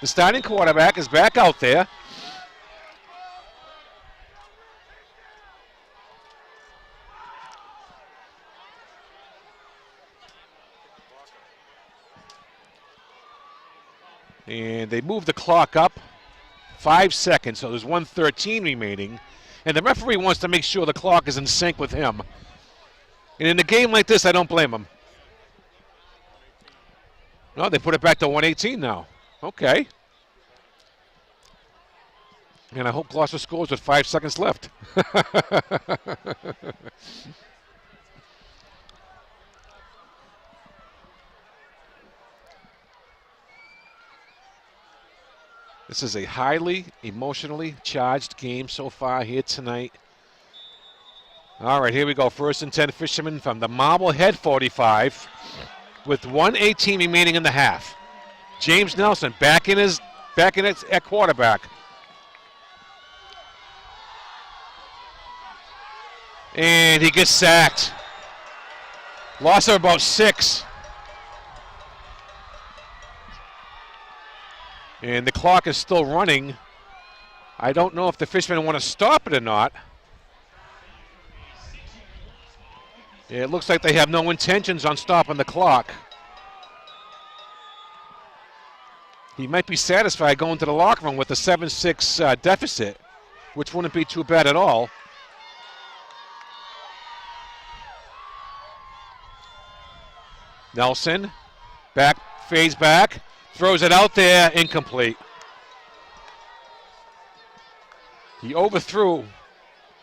The starting quarterback is back out there. And they move the clock up 5 seconds, so there's 1:13 remaining. And the referee wants to make sure the clock is in sync with him. And in a game like this, I don't blame him. No, they put it back to 1:18 now. Okay. And I hope Gloucester scores with 5 seconds left. This is a highly emotionally charged game so far here tonight. All right, here we go. 1st and 10 Fishermen from the Marblehead 45 with 1:18 remaining in the half. James Nelson back in at quarterback. And he gets sacked. Loss of about 6. And the clock is still running. I don't know if the Fishermen want to stop it or not. It looks like they have no intentions on stopping the clock. He might be satisfied going to the locker room with a 7-6 deficit, which wouldn't be too bad at all. Nelson, fades back. Throws it out there, incomplete. He overthrew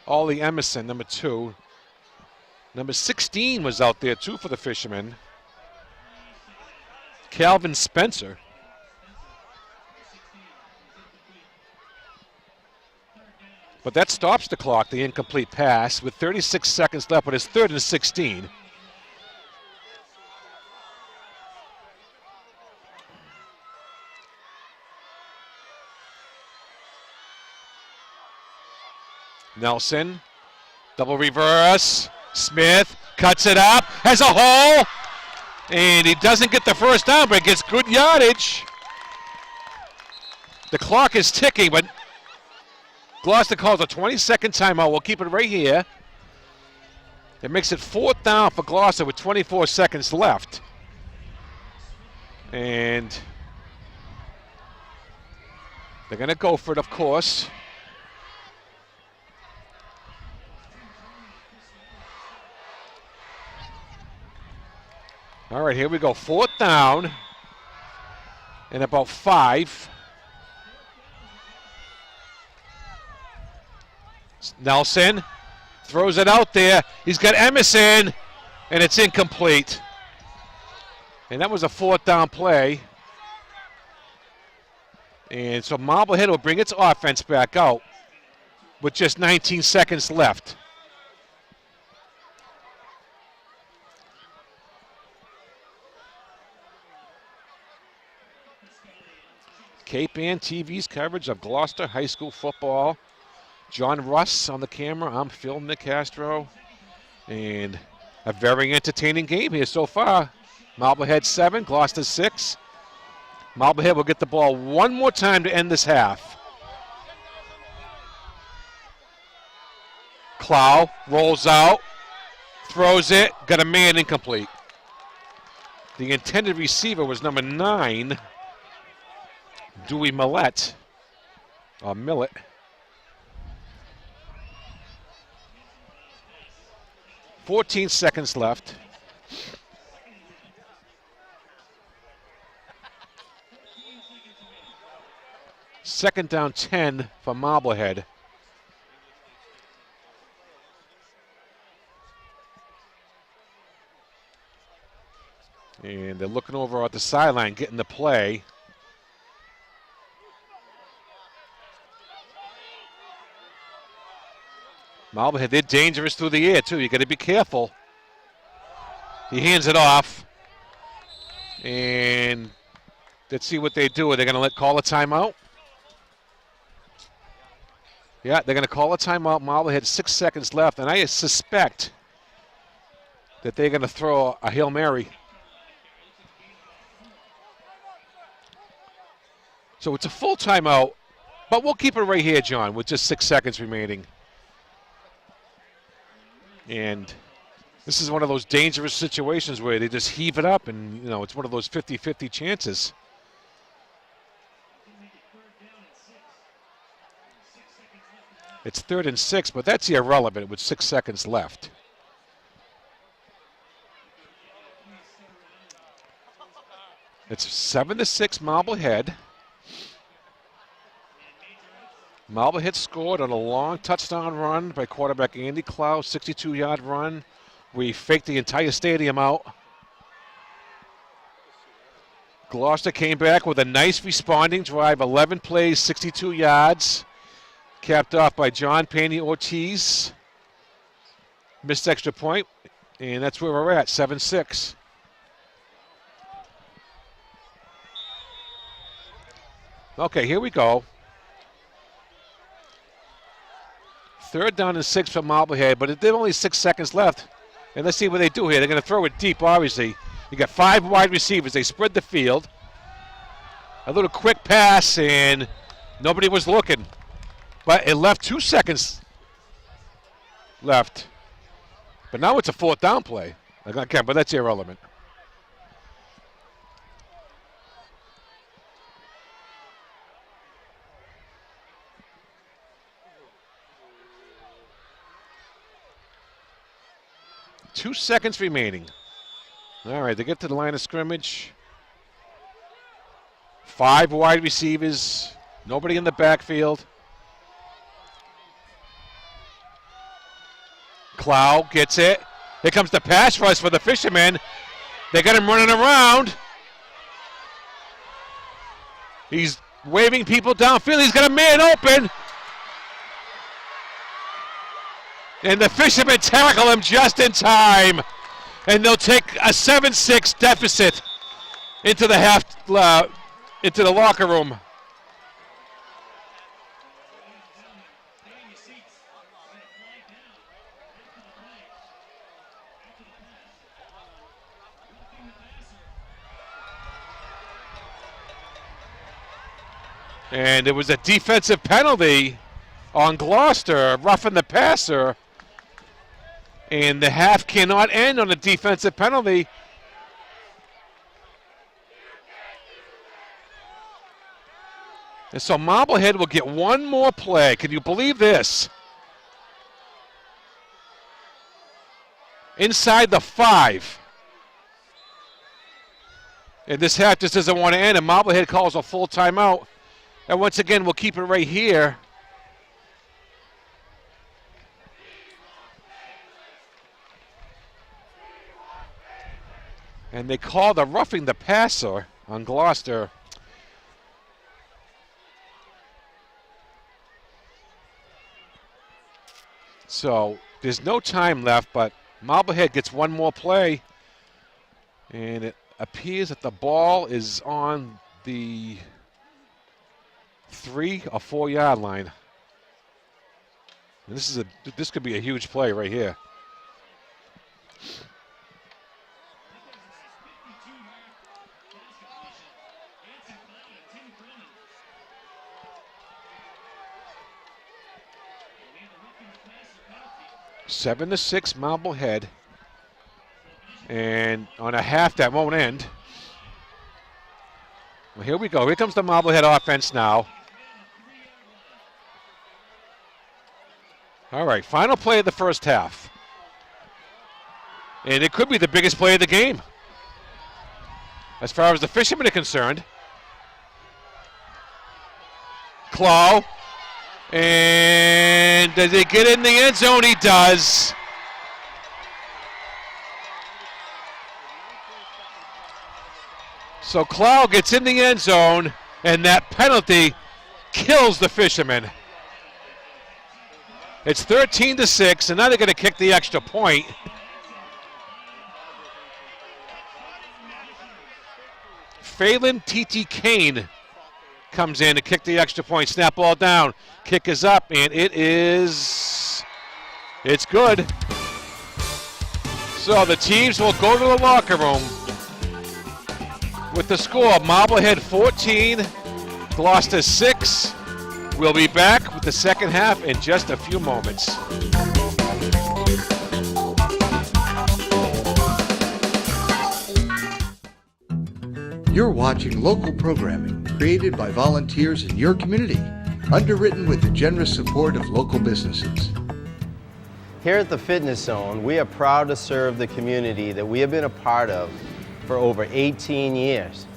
Ollie Emerson, number 2. Number 16 was out there too for the Fishermen. Calvin Spencer. But that stops the clock, the incomplete pass, with 36 seconds left, but it's 3rd and 16. Nelson, double reverse. Smith cuts it up, has a hole, and he doesn't get the first down, but gets good yardage. The clock is ticking, but Gloucester calls a 20-second timeout. We'll keep it right here. It makes it 4th down for Gloucester with 24 seconds left. And they're going to go for it, of course. All right, here we go. 4th down and about 5. Nelson throws it out there. He's got Emerson, and it's incomplete. And that was a 4th down play. And so Marblehead will bring its offense back out with just 19 seconds left. Cape Ann TV's coverage of Gloucester High School football. John Russ on the camera. I'm Phil Nicastro. And a very entertaining game here so far. Marblehead 7, Gloucester 6. Marblehead will get the ball one more time to end this half. Clow rolls out, throws it, got a man incomplete. The intended receiver was number 9, Dewey Millett, or Millet. "14 seconds left. Second down 10 for Marblehead. And they're looking over at the sideline, getting the play. Marblehead, they're dangerous through the air, too. You got to be careful. He hands it off. And let's see what they do. Are they going to call a timeout? Yeah, they're going to call a timeout. Marblehead, 6 seconds left. And I suspect that they're going to throw a Hail Mary. So it's a full timeout, but we'll keep it right here, John, with just 6 seconds remaining. And this is one of those dangerous situations where they just heave it up and, you know, it's one of those 50-50 chances. It's 3rd and 6, but that's irrelevant with 6 seconds left. It's 7-6 Marblehead. Marblehead scored on a long touchdown run by quarterback Andy Clow, 62-yard run. We faked the entire stadium out. Gloucester came back with a nice responding drive, 11 plays, 62 yards. Capped off by John Paney Ortiz. Missed extra point, and that's where we're at, 7-6. Okay, here we go. 3rd down and 6 for Marblehead, but there's only 6 seconds left. And let's see what they do here. They're going to throw it deep, obviously. You got 5 wide receivers. They spread the field. A little quick pass, and nobody was looking. But it left 2 seconds left. But now it's a 4th down play. Okay, but that's irrelevant. Two seconds remaining. All right, they get to the line of scrimmage. 5 wide receivers. Nobody in the backfield. Clow gets it. Here comes the pass rush for the Fishermen. They got him running around. He's waving people downfield. He's got a man open. And the Fishermen tackle him just in time. And they'll take a 7-6 deficit into the into the locker room. And it was a defensive penalty on Gloucester, roughing the passer. And the half cannot end on a defensive penalty. And so Marblehead will get one more play. Can you believe this? Inside the 5. And this half just doesn't want to end, and Marblehead calls a full timeout. And once again, we'll keep it right here. And they call the roughing the passer on Gloucester. So there's no time left, but Marblehead gets one more play. And it appears that the ball is on the 3 or 4 yard line. And this could be a huge play right here. Seven to 6 Marblehead. And on a half that won't end. Well, here we go. Here comes the Marblehead offense now. All right, final play of the first half. And it could be the biggest play of the game, as far as the fishermen are concerned. Clow. And does he get in the end zone? He does. So Clow gets in the end zone, and that penalty kills the fishermen. It's 13 to 6, and now they're going to kick the extra point. Phelan T.T. Kane comes in to kick the extra point. Snap ball down. Kick is up, and it's good. So the teams will go to the locker room with the score: Marblehead 14, Gloucester 6. We'll be back with the second half in just a few moments. You're watching local programming created by volunteers in your community, underwritten with the generous support of local businesses. Here at the Fitness Zone, we are proud to serve the community that we have been a part of for over 18 years.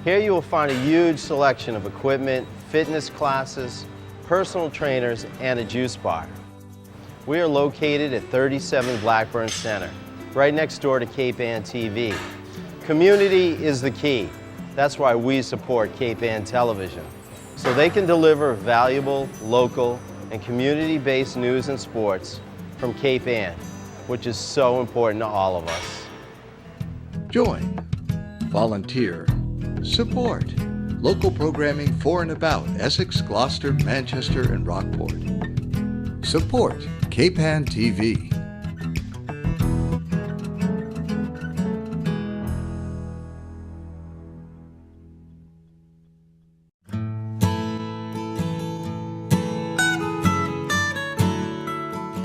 Here you will find a huge selection of equipment, fitness classes, personal trainers, and a juice bar. We are located at 37 Blackburn Center, right next door to Cape Ann TV. Community is the key. That's why we support Cape Ann Television, so they can deliver valuable, local, and community-based news and sports from Cape Ann, which is so important to all of us. Join, volunteer, support local programming for and about Essex, Gloucester, Manchester, and Rockport. Support Cape Ann TV.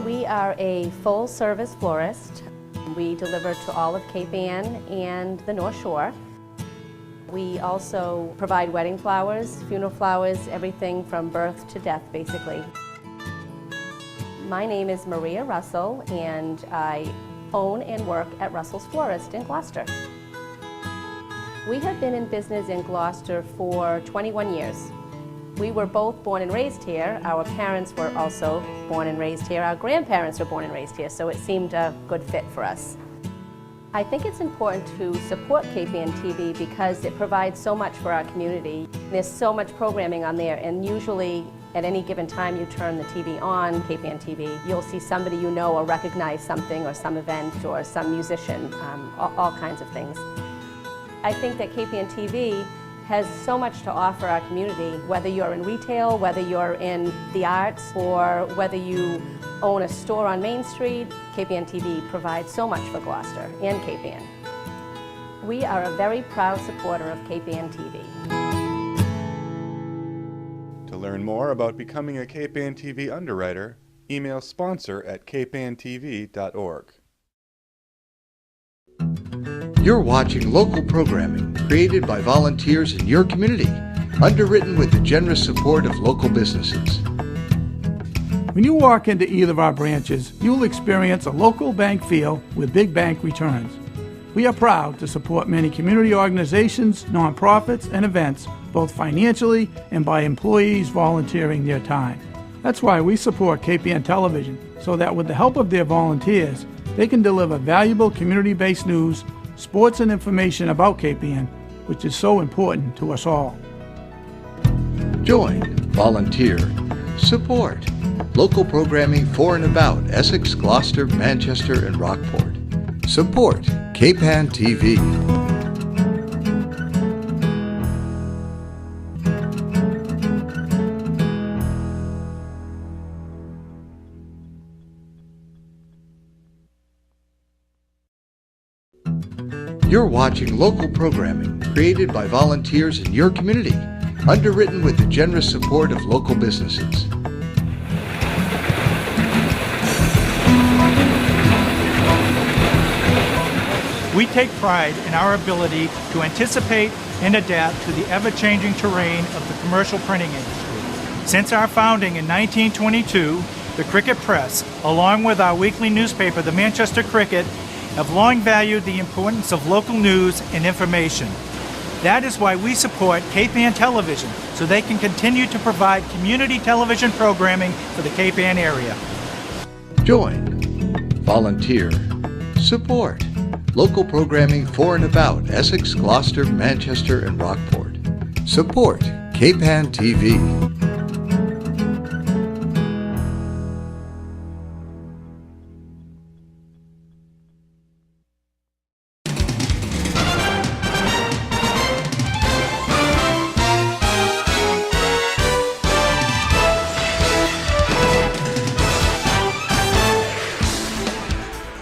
We are a full-service florist. We deliver to all of Cape Ann and the North Shore. We also provide wedding flowers, funeral flowers, everything from birth to death, basically. My name is Maria Russell, and I own and work at Russell's Florist in Gloucester. We have been in business in Gloucester for 21 years. We were both born and raised here. Our parents were also born and raised here. Our grandparents were born and raised here, so it seemed a good fit for us. I think it's important to support Cape Ann TV because it provides so much for our community. There's so much programming on there, and usually at any given time you turn the TV on, Cape Ann TV, you'll see somebody you know or recognize something or some event or some musician, all kinds of things. I think that Cape Ann TV has so much to offer our community, whether you're in retail, whether you're in the arts, or whether you own a store on Main Street. Cape Ann TV provides so much for Gloucester and Cape Ann. We are a very proud supporter of Cape Ann TV. learn more about becoming a Cape Ann TV underwriter, email sponsor@capeanntv.org. You're watching local programming created by volunteers in your community, underwritten with the generous support of local businesses. When you walk into either of our branches, you'll experience a local bank feel with big bank returns. We are proud to support many community organizations, nonprofits, and events, both financially and by employees volunteering their time. That's why we support Cape Ann Television, so that with the help of their volunteers, they can deliver valuable community-based news, sports, and information about Cape Ann, which is so important to us all. Join, volunteer, support local programming for and about Essex, Gloucester, Manchester, and Rockport. Support Cape Ann TV. You're watching local programming created by volunteers in your community, underwritten with the generous support of local businesses. We take pride in our ability to anticipate and adapt to the ever-changing terrain of the commercial printing industry. Since our founding in 1922, the Cricket Press, along with our weekly newspaper, the Manchester Cricket, have long valued the importance of local news and information. That is why we support Cape Ann Television, so they can continue to provide community television programming for the Cape Ann area. Join, volunteer, support local programming for and about Essex, Gloucester, Manchester, and Rockport. Support Cape Ann TV.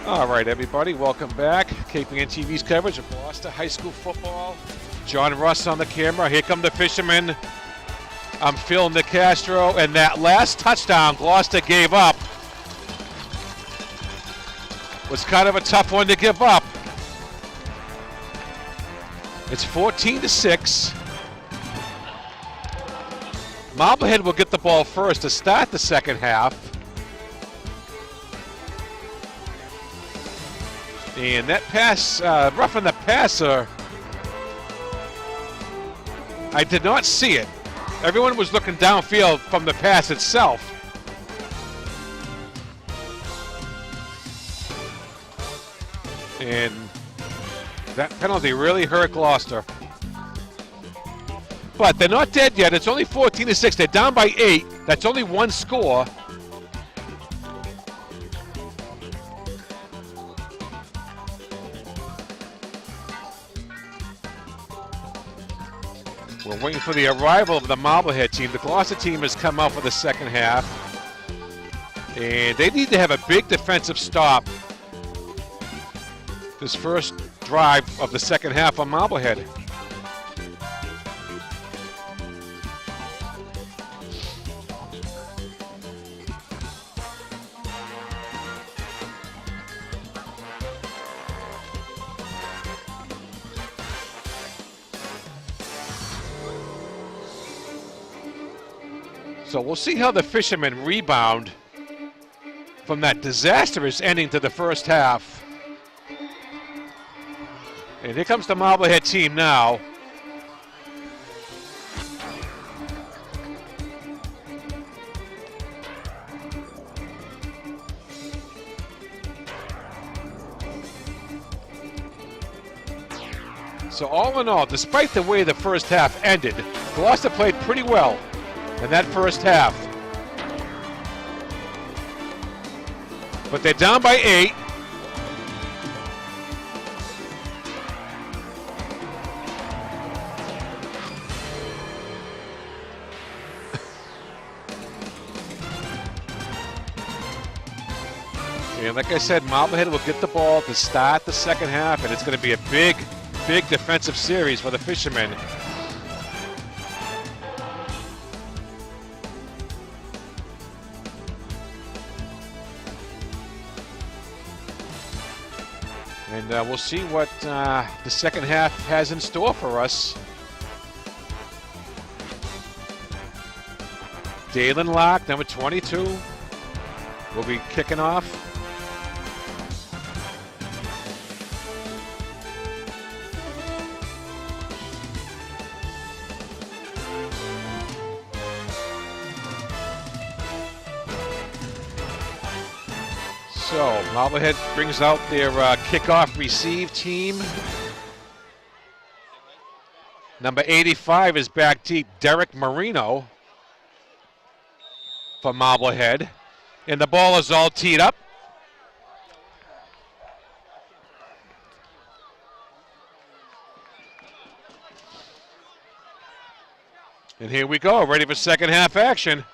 All right, everybody, welcome back. Cape Ann TV's coverage of Gloucester High School football. John Russ on the camera. Here come the fishermen. I'm Phil Nicastro, and that last touchdown Gloucester gave up was kind of a tough one to give up. It's 14-6. Marblehead will get the ball first to start the second half. And that pass, roughing the passer, I did not see it. Everyone was looking downfield from the pass itself. And that penalty really hurt Gloucester. But they're not dead yet. It's only 14-6. They're down by 8. That's only one score. We're waiting for the arrival of the Marblehead team. The Gloucester team has come out for the second half. And they need to have a big defensive stop this first drive of the second half on Marblehead. So we'll see how the fishermen rebound from that disastrous ending to the first half. And here comes the Marblehead team now. So all in all, despite the way the first half ended, Gloucester played pretty well in that first half. But they're down by 8. And like I said, Marblehead will get the ball to start the second half, and it's going to be a big defensive series for the fishermen. And we'll see what the second half has in store for us. Dalen Locke, number 22, will be kicking off. So, Marblehead brings out their kickoff receive team. Number 85 is back deep, Derek Marino for Marblehead. And the ball is all teed up. And here we go, ready for second half action.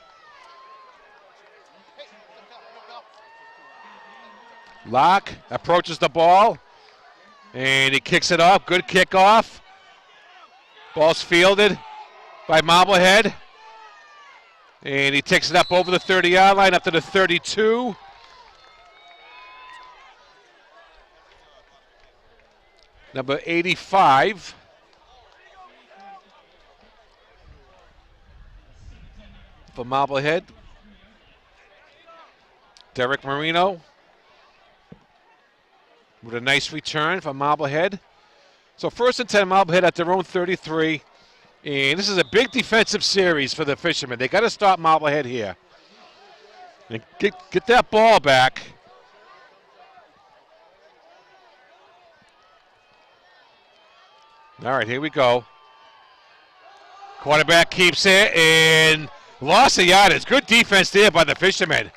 Locke approaches the ball, and he kicks it off. Good kickoff. Ball's fielded by Marblehead. And he takes it up over the 30-yard line, up to the 32. Number 85. For Marblehead. Derek Marino. With a nice return from Marblehead. So 1st and 10, Marblehead at their own 33. And this is a big defensive series for the Fishermen. They got to stop Marblehead here. And get that ball back. All right, here we go. Quarterback keeps it and lost a yardage. Good defense there by the Fishermen.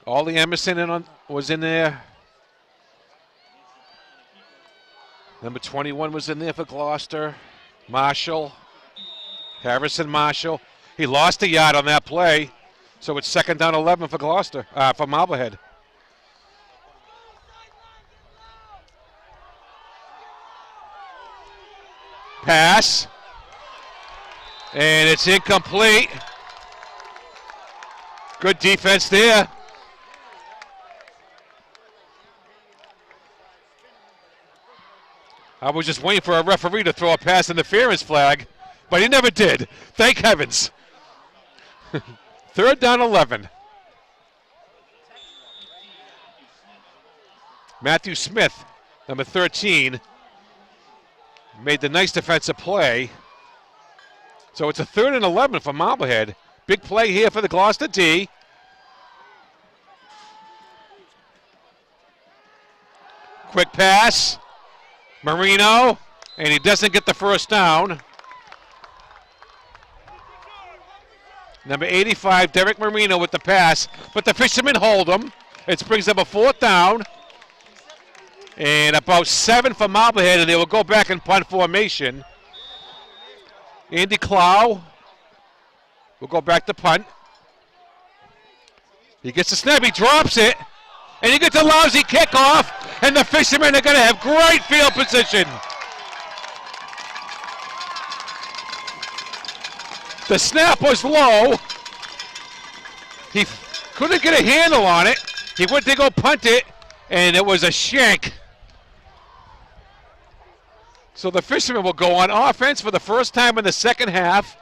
Ollie Emerson was in there. Number 21 was in there for Gloucester. Marshall. Harrison Marshall. He lost a yard on that play. So it's 2nd down 11 for Gloucester, for Marblehead. Pass. And it's incomplete. Good defense there. I was just waiting for a referee to throw a pass interference flag, but he never did. Thank heavens. 3rd down 11. Matthew Smith, number 13, made the nice defensive play. So it's a 3rd and 11 for Marblehead. Big play here for the Gloucester D. Quick pass. Marino, and he doesn't get the first down. Number 85, Derek Marino with the pass, but the Fishermen hold him. It brings up a 4th down. And about 7 for Marblehead, and they will go back in punt formation. Andy Clow will go back to punt. He gets the snap, he drops it, and he gets a lousy kickoff. And the Fishermen are going to have great field position. The snap was low. He couldn't get a handle on it. He went to go punt it, and it was a shank. So the Fishermen will go on offense for the first time in the second half.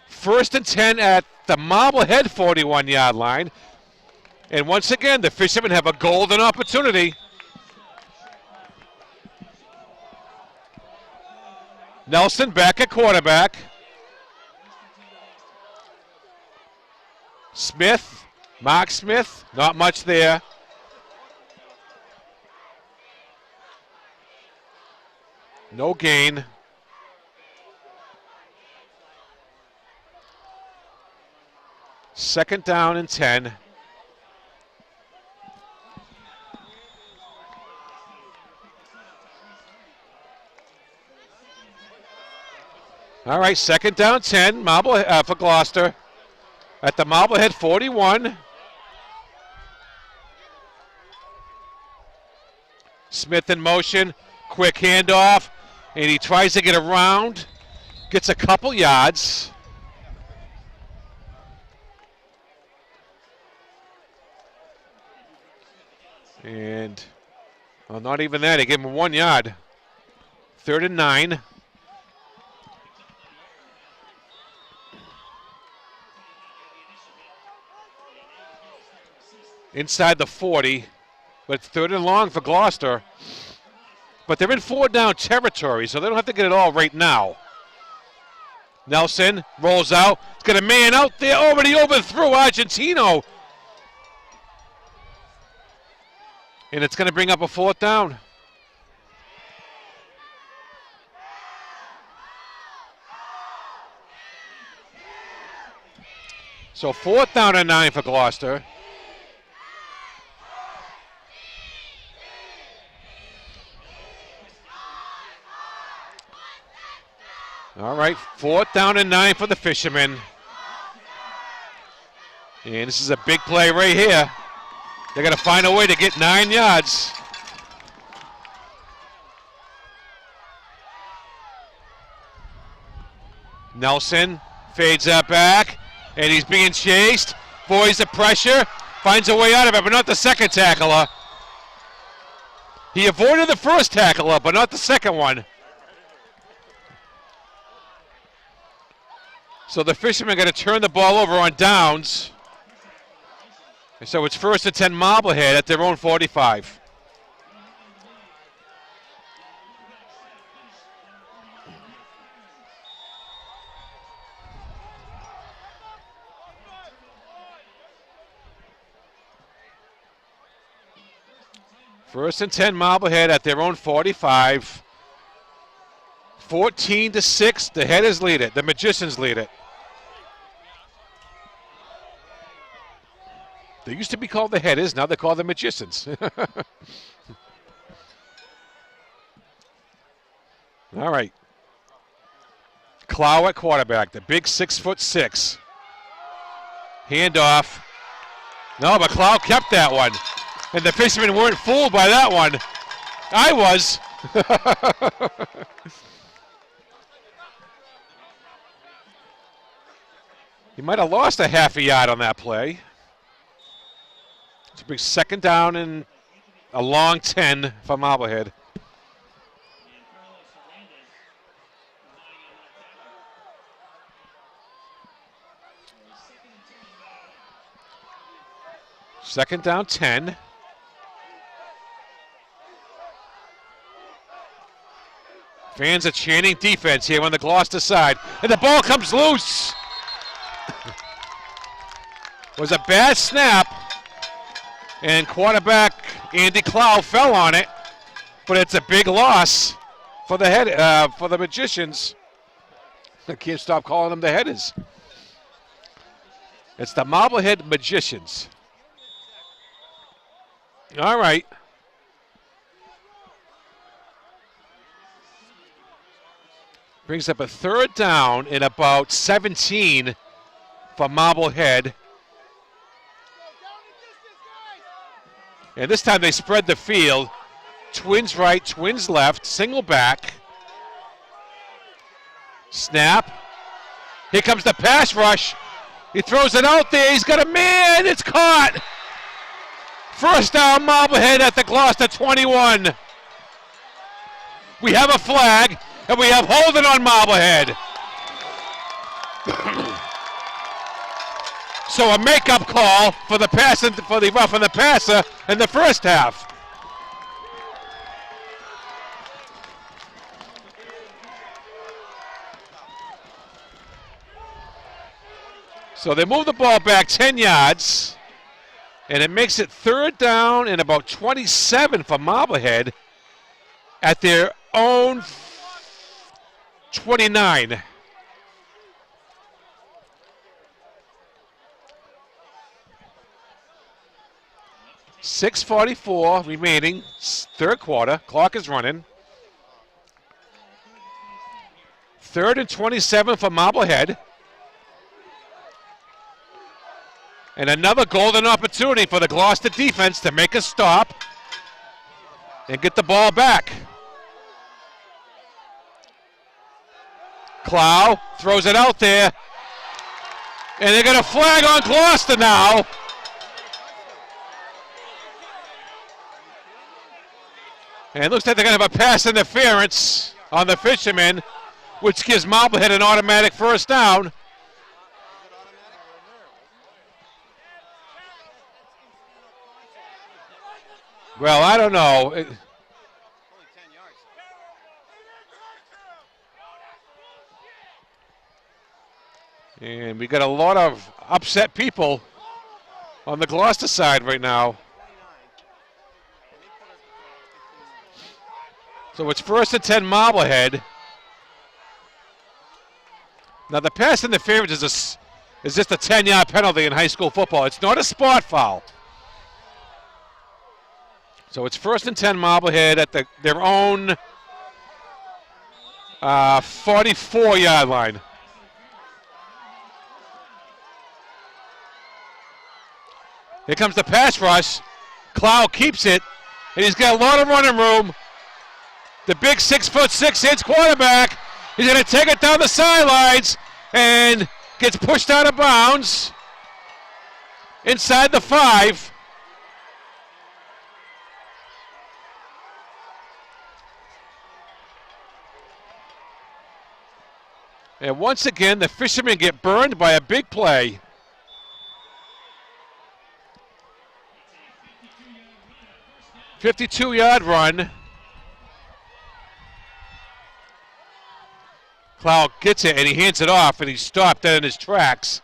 1st and 10 at the Marblehead 41-yard line. And once again, the Fishermen have a golden opportunity. Nelson back at quarterback. Smith, Mark Smith, not much there. No gain. Second down and 10. All right, 2nd down 10, for Gloucester at the Marblehead 41. Smith in motion, quick handoff, and he tries to get around, gets a couple yards. And, well, not even that. They gave him 1 yard. 3rd and 9. Inside the 40, but 3rd and long for Gloucester. But they're in 4-down territory, so they don't have to get it all right now. Nelson rolls out. He's got a man out there. Already overthrew Argentino. And it's going to bring up a 4th down. So 4th down and 9 for Gloucester. All right, 4th down and 9 for the Fishermen. And this is a big play right here. They're going to find a way to get 9 yards. Nelson fades that back, and he's being chased. Avoids the pressure, finds a way out of it, but not the second tackler. He avoided the first tackler, but not the second one. So the Fishermen got to turn the ball over on downs. And so it's 1st and 10 Marblehead at their own 45. First and 10 Marblehead at their own 45. 14-6, the Headers lead it. The Magicians lead it. They used to be called the Headers, now they're called the Magicians. All right. Clow at quarterback, the big 6'6". Handoff. No, but Clow kept that one. And the Fishermen weren't fooled by that one. I was. He might have lost a half a yard on that play. It's a big 2nd down and a long 10 for Marblehead. Second down 10. Fans are chanting defense here on the Gloucester side. And the ball comes loose. Was a bad snap. And quarterback Andy Clow fell on it. But it's a big loss for the Magicians. I can't stop calling them the Headers. It's the Marblehead Magicians. All right. Brings up a 3rd down in about 17 for Marblehead. And this time they spread the field. Twins right, twins left, single back. Snap. Here comes the pass rush. He throws it out there. He's got a man. It's caught. 1st down Marblehead at the Gloucester 21. We have a flag, and we have holding on Marblehead. So a makeup call for the pass for the rough and the passer in the first half. So they move the ball back 10 yards, and it makes it 3rd down and about 27 for Marblehead at their own 29. .6:44 remaining, 3rd quarter. Clock is running. 3rd and 27 for Marblehead. And another golden opportunity for the Gloucester defense to make a stop and get the ball back. Clow throws it out there. And they're going to flag on Gloucester now. And it looks like they're going to have a pass interference on the Fishermen, which gives Marblehead an automatic first down. Well, I don't know. And we got a lot of upset people on the Gloucester side right now. So it's 1st and 10 Marblehead. Now the pass interference is just a 10-yard penalty in high school football. It's not a spot foul. So it's 1st and 10 Marblehead at their own 44-yard line. Here comes the pass rush. Clow keeps it, and he's got a lot of running room. The big 6'6" quarterback, he's going to take it down the sidelines and gets pushed out of bounds inside the 5. And once again, the Fishermen get burned by a big play. "52-yard run." Cloud gets it and he hands it off and he's stopped dead in his tracks.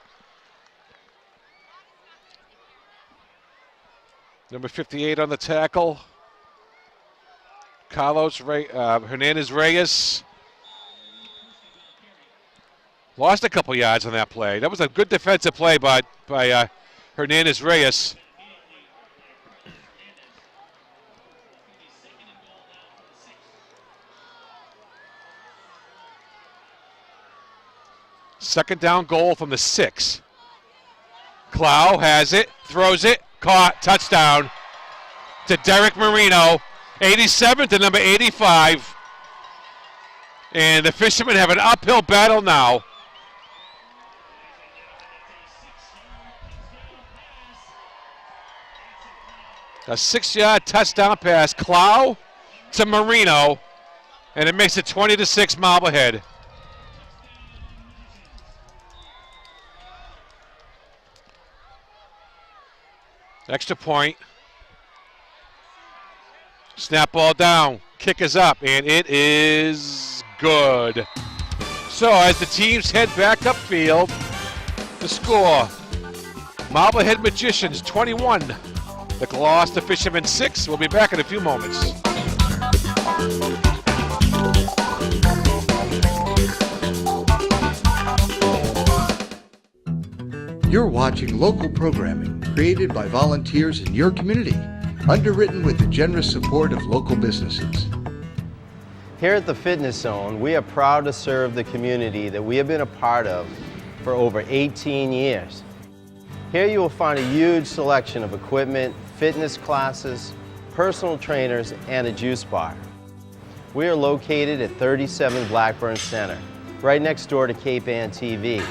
Number 58 on the tackle. Hernandez Reyes. Lost a couple yards on that play. That was a good defensive play by Hernandez Reyes. Second down goal from the 6. Clow has it, throws it, caught, touchdown to Derek Marino, 87 to number 85. And the Fishermen have an uphill battle now. A 6-yard touchdown pass, Clow to Marino, and it makes it 20-6 Marblehead. Extra point. Snap ball down. Kick is up, and it is good. So as the teams head back upfield, the score, Marblehead Magicians 21, the Gloucester Fishermen 6. We'll be back in a few moments. You're watching local programming created by volunteers in your community, underwritten with the generous support of local businesses. Here at the Fitness Zone, we are proud to serve the community that we have been a part of for over 18 years. Here you will find a huge selection of equipment, fitness classes, personal trainers, and a juice bar. We are located at 37 Blackburn Center, right next door to Cape Ann TV.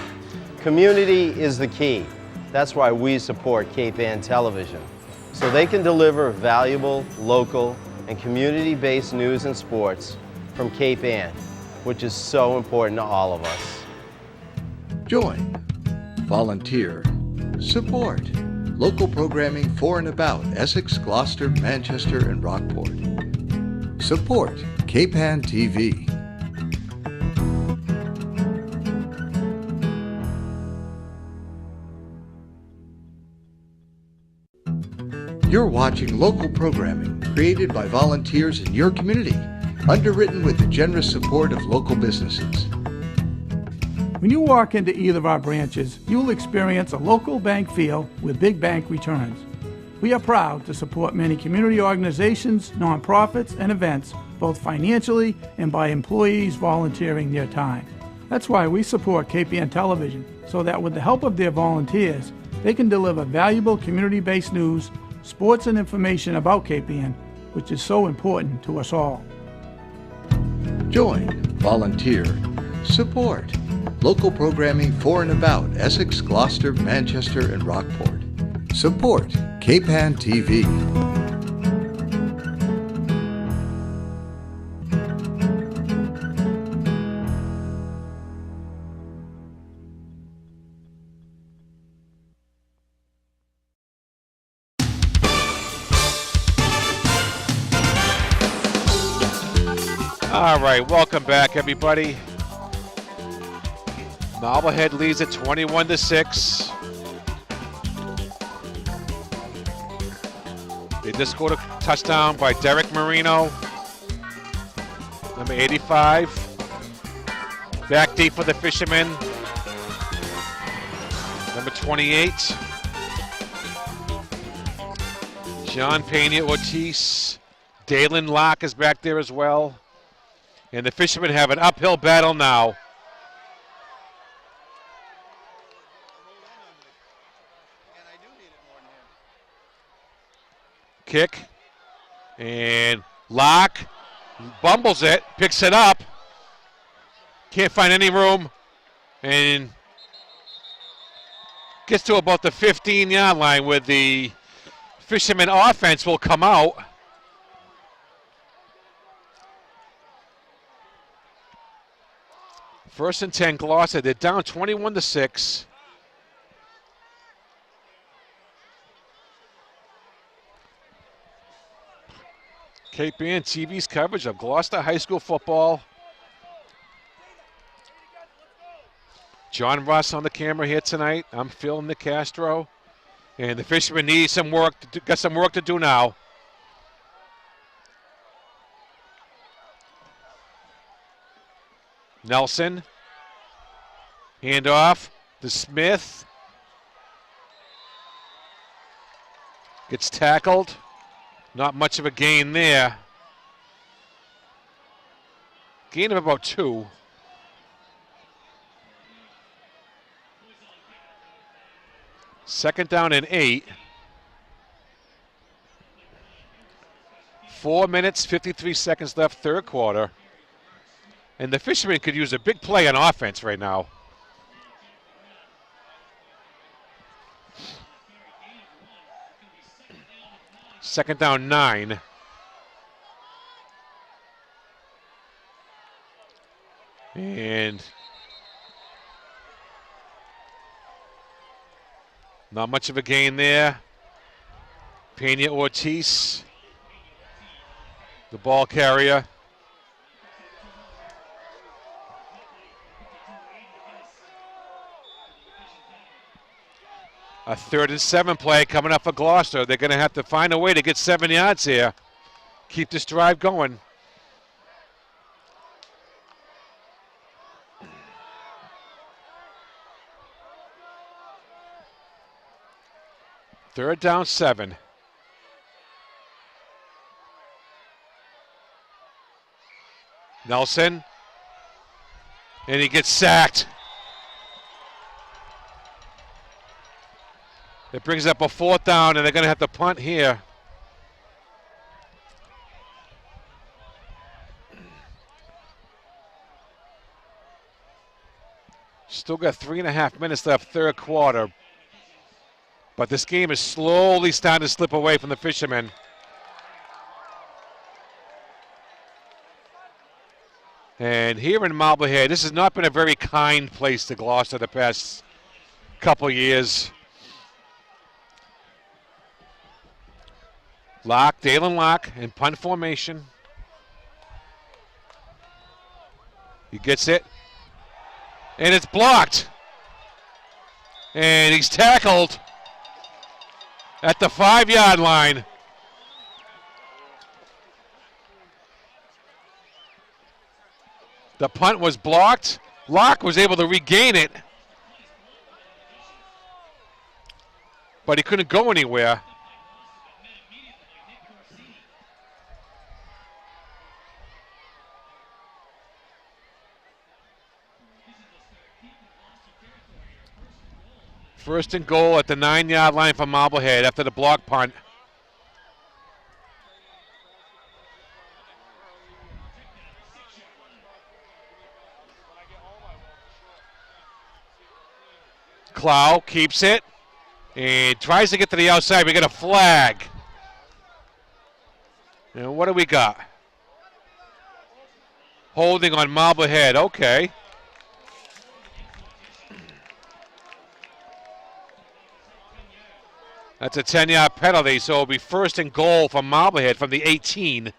Community is the key. That's why we support Cape Ann Television, so they can deliver valuable, local, and community-based news and sports from Cape Ann, which is so important to all of us. Join, volunteer, support local programming for and about Essex, Gloucester, Manchester, and Rockport. Support Cape Ann TV. You're watching local programming created by volunteers in your community, underwritten with the generous support of local businesses. When you walk into either of our branches, you'll experience a local bank feel with big bank returns. We are proud to support many community organizations, nonprofits, and events, both financially and by employees volunteering their time. That's why we support Cape Ann Television, so that with the help of their volunteers, they can deliver valuable community-based news, sports, and information about Cape Ann, which is so important to us all. Join, volunteer, support local programming for and about Essex, Gloucester, Manchester, and Rockport. Support Cape Ann TV. All right, welcome back, everybody. Marblehead leads at 21-6. They just scored a touchdown by Derek Marino, number 85. Back deep for the Fishermen, number 28. John Pena Ortiz. Dalen Locke is back there as well. And the Fishermen have an uphill battle now. Kick. And Locke bumbles it, picks it up. Can't find any room. And gets to about the 15-yard line where the Fishermen offense will come out. First and 10, Gloucester. They're down 21-6. KPN TV's coverage of Gloucester High School football. John Russ on the camera here tonight. I'm Phil Nicastro. And the Fishermen need some work. Got some work to do now. Nelson. Handoff to Smith. Gets tackled. Not much of a gain there. Gain of about 2. Second down and 8. 4 minutes, 53 seconds left, third quarter. And the Fishermen could use a big play on offense right now. Second down 9. And not much of a gain there. Pena Ortiz, the ball carrier. A 3rd and 7 play coming up for Gloucester. They're going to have to find a way to get 7 yards here. Keep this drive going. Third down 7. Nelson. And he gets sacked. It brings up a 4th down, and they're going to have to punt here. Still got 3.5 minutes left, third quarter. But this game is slowly starting to slip away from the Fishermen. And here in Marblehead, this has not been a very kind place to Gloucester the past couple years. Locke, Dalen Locke in punt formation. He gets it. And it's blocked. And he's tackled at the 5-yard line. The punt was blocked. Locke was able to regain it. But he couldn't go anywhere. First and goal at the 9-yard line for Marblehead after the block punt. Clow keeps it and tries to get to the outside. We got a flag. And what do we got? Holding on Marblehead. Okay. That's a 10-yard penalty, so it'll be first and goal for Marblehead from the 18.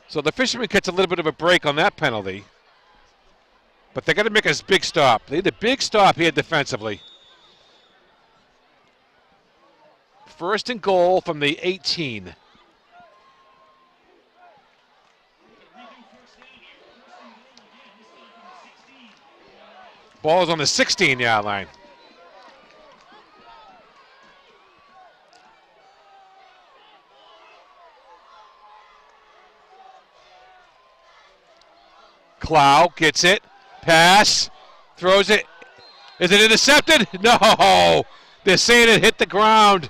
So the Fishermen gets a little bit of a break on that penalty. But they got to make a big stop. They need a big stop here defensively. First and goal from the 18. Ball is on the 16-yard line. Clow gets it. Pass. Throws it. Is it intercepted? No. They're saying it hit the ground.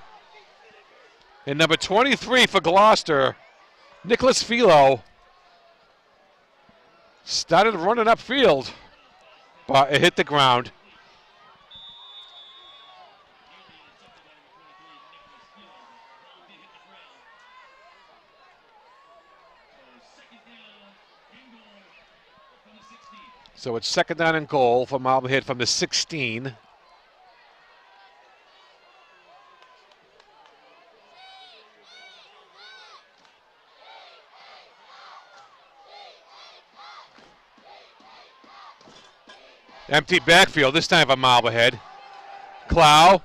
And number 23 for Gloucester, Nicholas Philo, started running upfield, but it hit the ground. So it's second down and goal for Marblehead from the 16. Empty backfield, this time for Marblehead. Clow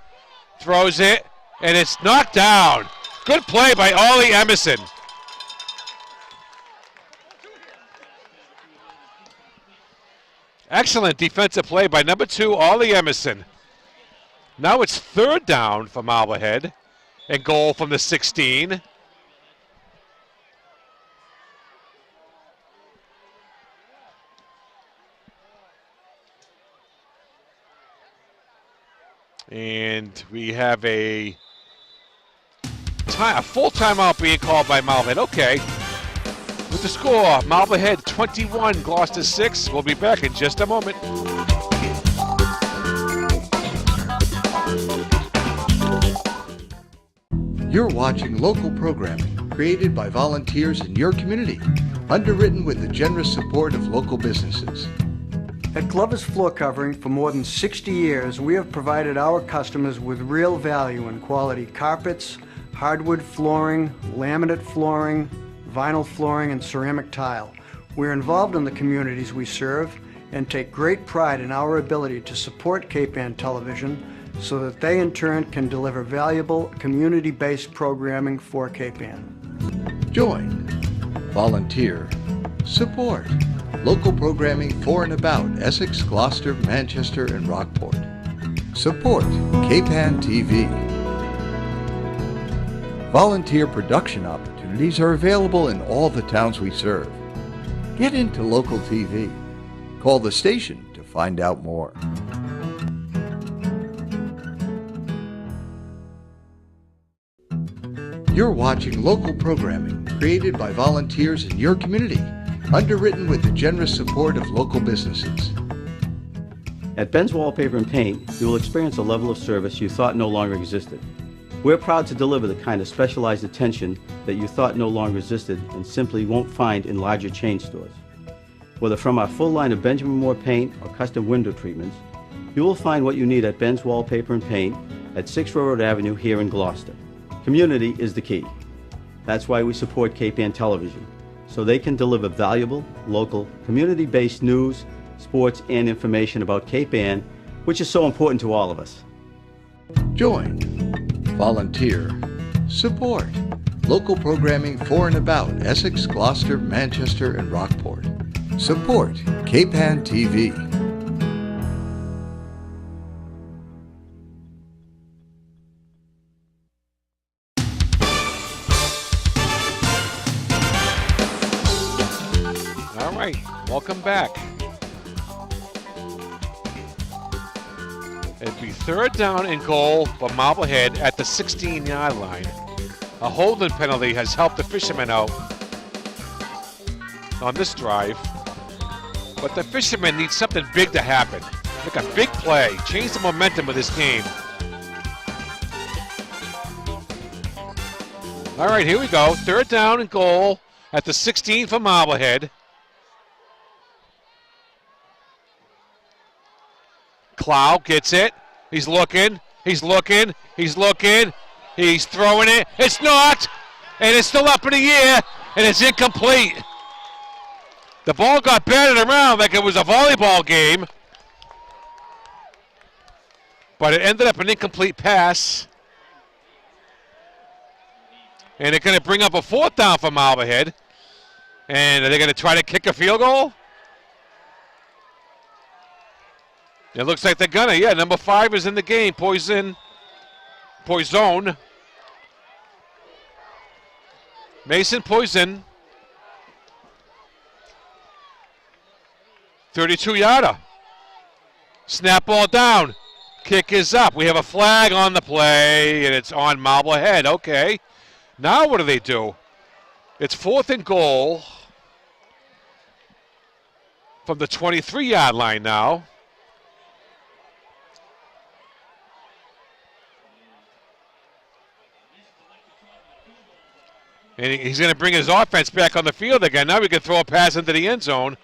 throws it, and it's knocked down. Good play by Ollie Emerson. Excellent defensive play by number 2, Ollie Emerson. Now it's third down for Marblehead and goal from the 16. And we have a full timeout being called by Marblehead. Okay. With the score, Marblehead 21, Gloucester 6. We'll be back in just a moment. You're watching local programming created by volunteers in your community, underwritten with the generous support of local businesses. At Glover's Floor Covering, for more than 60 years, we have provided our customers with real value in quality carpets, hardwood flooring, laminate flooring, vinyl flooring, and ceramic tile. We're involved in the communities we serve and take great pride in our ability to support Cape Ann Television so that they in turn can deliver valuable community-based programming for Cape Ann. Join, volunteer, support local programming for and about Essex, Gloucester, Manchester, and Rockport. Support Cape Ann TV. Volunteer production opportunities are available in all the towns we serve. Get into local TV. Call the station to find out more. You're watching local programming created by volunteers in your community, underwritten with the generous support of local businesses. At Ben's Wallpaper and Paint, you will experience a level of service you thought no longer existed. We're proud to deliver the kind of specialized attention that you thought no longer existed and simply won't find in larger chain stores. Whether from our full line of Benjamin Moore paint or custom window treatments, you will find what you need at Ben's Wallpaper and Paint at 6 Railroad Avenue here in Gloucester. Community is the key. That's why we support Cape Ann Television, so they can deliver valuable, local, community-based news, sports, and information about Cape Ann, which is so important to all of us. Join, volunteer, support local programming for and about Essex, Gloucester, Manchester, and Rockport. Support Cape Ann TV. All right, welcome back. It'd be third down and goal for Marblehead at the 16-yard line. A holding penalty has helped the Fishermen out on this drive. But the Fishermen need something big to happen. Make a big play, change the momentum of this game. All right, here we go. Third down and goal at the 16 for Marblehead. Clow gets it. He's looking. He's looking. He's looking. He's throwing it. It's knocked. And it's still up in the air. And it's incomplete. The ball got batted around like it was a volleyball game. But it ended up an incomplete pass. And they're going to bring up a 4th down for Marblehead. And are they going to try to kick a field goal? It looks like they're going to. Yeah, number 5 is in the game. Poison. Mason Poison. 32-yarder. Snap ball down. Kick is up. We have a flag on the play, and it's on Marblehead. Okay. Now what do they do? It's 4th and goal from the 23-yard line now. And he's going to bring his offense back on the field again. Now we can throw a pass into the end zone.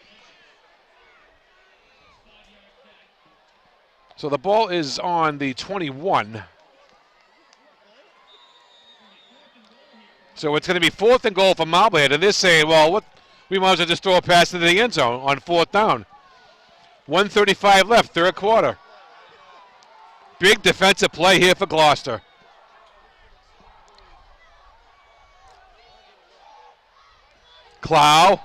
So the ball is on the 21. So it's going to be 4th and goal for Marblehead. And they're saying, well, we might as well just throw a pass into the end zone on 4th down. 1:35 left, 3rd quarter. Big defensive play here for Gloucester. Clow.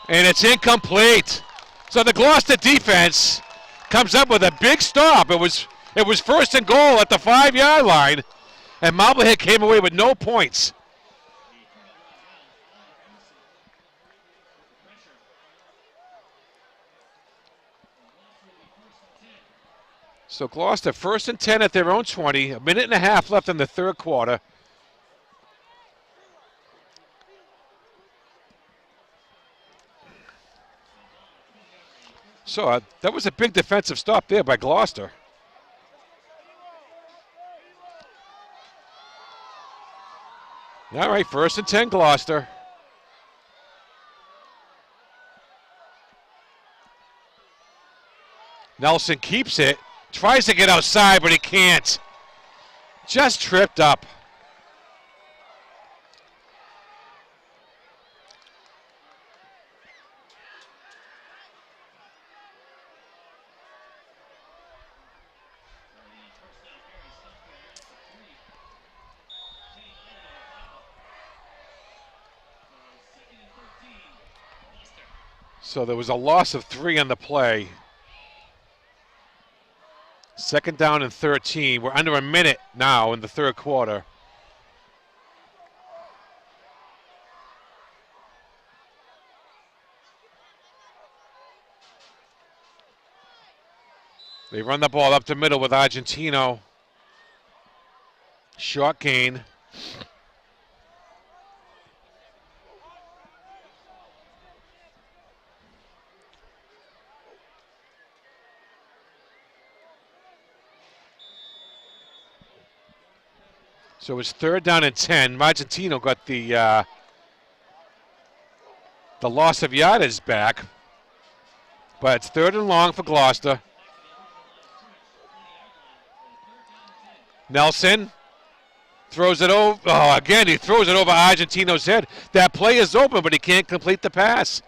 And it's incomplete. So the Gloucester defense comes up with a big stop. It was 1st and goal at the 5-yard line, and Marblehead came away with no points. So Gloucester 1st and 10 at their own 20. A minute and a half left in the 3rd quarter. So that was a big defensive stop there by Gloucester. All right, 1st and 10 Gloucester. Nelson keeps it. Tries to get outside, but he can't. Just tripped up. So there was a loss of 3 on the play. 2nd down and 13. We're under a minute now in the 3rd quarter. They run the ball up the middle with Argentino. Short gain. So it's 3rd down and 10. Argentino got the loss of yardage back. But it's 3rd and long for Gloucester. Nelson throws it over. Oh, again, he throws it over Argentino's head. That play is open, but he can't complete the pass.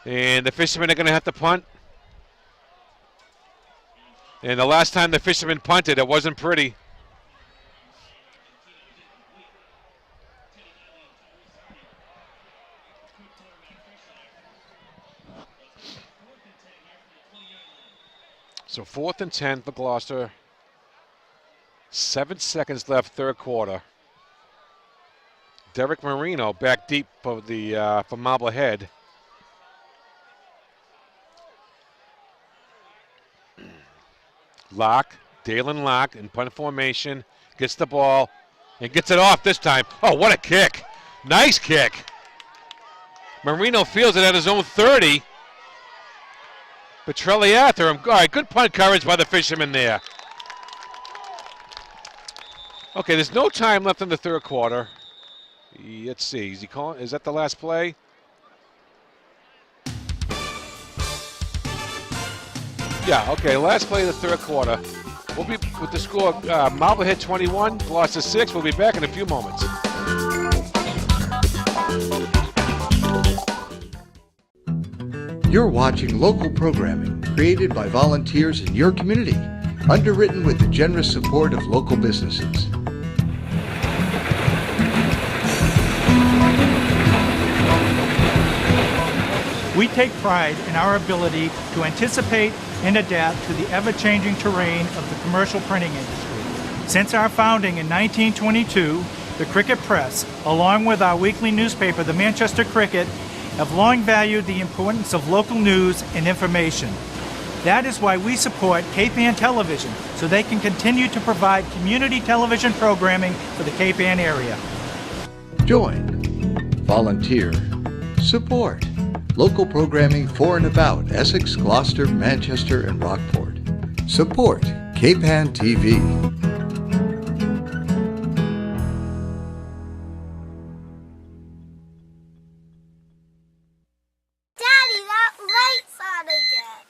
And the Fishermen are going to have to punt. And the last time the Fishermen punted, it wasn't pretty. So 4th and 10 for Gloucester. 7 seconds left, 3rd quarter. Derek Marino back deep for for Marblehead. Dalen Locke in punt formation, gets the ball and gets it off this time. Oh, what a kick. Nice kick. Marino feels it at his own 30. Petrelli after him. All right, good punt coverage by the Fishermen there. Okay, there's no time left in the 3rd quarter. Let's see. Is he calling? Is that the last play? Yeah, okay, last play of the 3rd quarter. We'll be with the score Marblehead 21, Gloucester 6. We'll be back in a few moments. You're watching local programming created by volunteers in your community, underwritten with the generous support of local businesses. We take pride in our ability to anticipate and adapt to the ever-changing terrain of the commercial printing industry. Since our founding in 1922, the Cricket Press, along with our weekly newspaper, the Manchester Cricket, have long valued the importance of local news and information. That is why we support Cape Ann Television, so they can continue to provide community television programming for the Cape Ann area. Join, volunteer, support local programming for and about Essex, Gloucester, Manchester, and Rockport. Support Cape Ann TV. Daddy, that light's on again.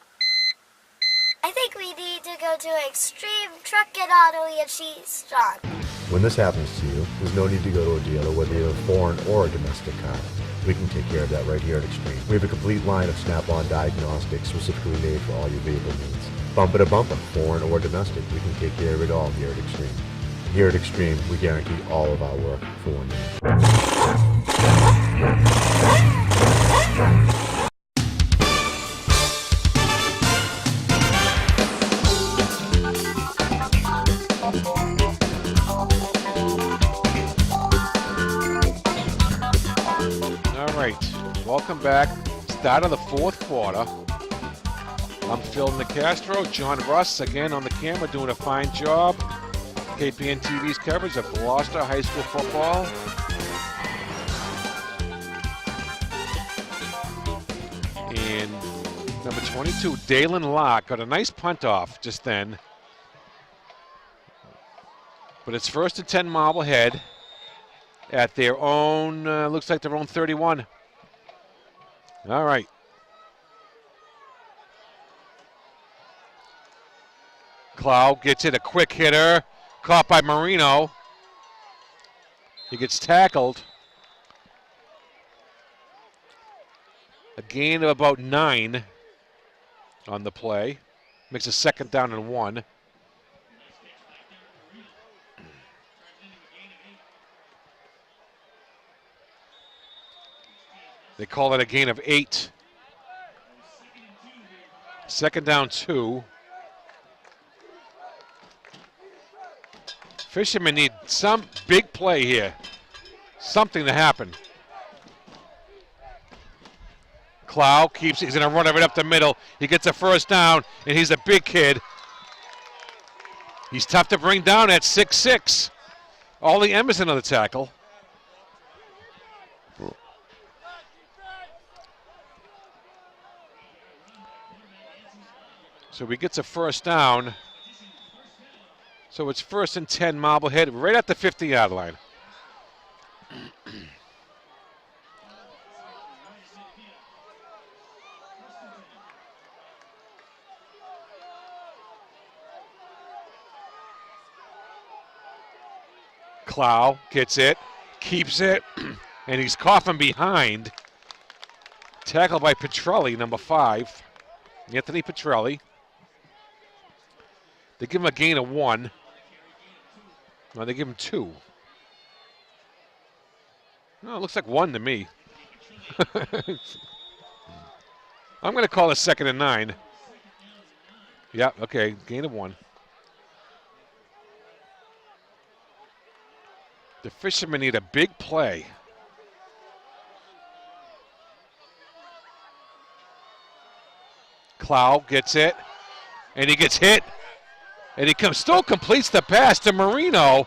I think we need to go to Extreme Truck and Auto and Cheese Shop. When this happens to you, there's no need to go to a dealer, whether you have a foreign or a domestic car. We can take care of that right here at Extreme. We have a complete line of Snap-on diagnostics specifically made for all your vehicle needs. Bumper to bumper, foreign or domestic, we can take care of it all here at Extreme. Here at Extreme, we guarantee all of our work for 1 year. Welcome back. Start of the fourth quarter. I'm Phil Nicastro. John Russ again on the camera doing a fine job. KPN TV's coverage of Gloucester High School football. And number 22, Dalen Locke, got a nice punt off just then. But it's first and 10 Marblehead at their own, looks like their own 31. All right. Cloud gets it, a quick hitter, caught by Marino. He gets tackled. A gain of about 9 on the play. Makes a second down and 1. They call it a gain of 8. Second down 2. Fishermen need some big play here. Something to happen. Clow keeps, he's going to run it up the middle. He gets a first down, and he's a big kid. He's tough to bring down at 6'6". Ollie Emerson on the tackle. So he gets a first down. So it's first and 10 Marblehead right at the 50-yard line. Clow gets it, keeps it, and he's coughing behind. Tackled by Petrelli, number 5. Anthony Petrelli. They give him a gain of 1. No, they give him 2. No, it looks like 1 to me. I'm going to call it second and 9. Yeah, okay, gain of 1. The Fishermen need a big play. Clow gets it, and he gets hit. And he still completes the pass to Marino.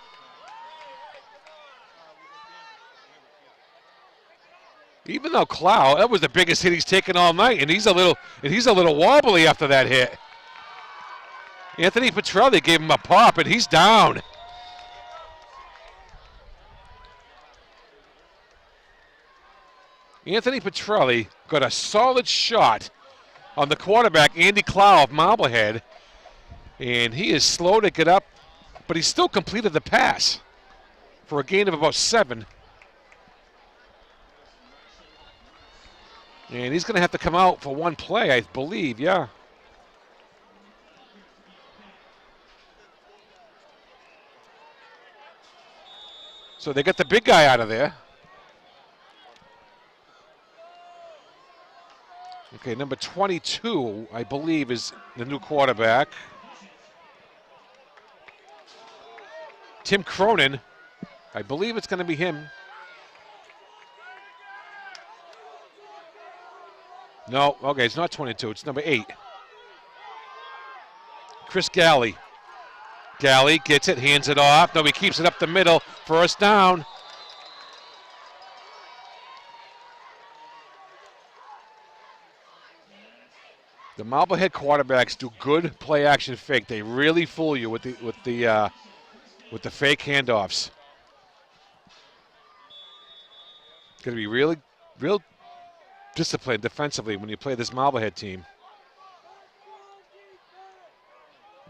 Even though Clow, that was the biggest hit he's taken all night, and he's a little wobbly after that hit. Anthony Petrelli gave him a pop, and he's down. Anthony Petrelli got a solid shot on the quarterback, Andy Clow of Marblehead. And he is slow to get up, but he still completed the pass for a gain of about 7. And he's going to have to come out for one play, I believe, yeah. So they get the big guy out of there. Okay, number 22, I believe, is the new quarterback. Tim Cronin. I believe it's going to be him. No, okay, it's not 22. It's number 8. Chris Galley. Galley gets it, hands it off. No, he keeps it up the middle. First down. The Marblehead quarterbacks do good play action fake. They really fool you with the fake handoffs. Going to be real disciplined defensively when you play this Marblehead team.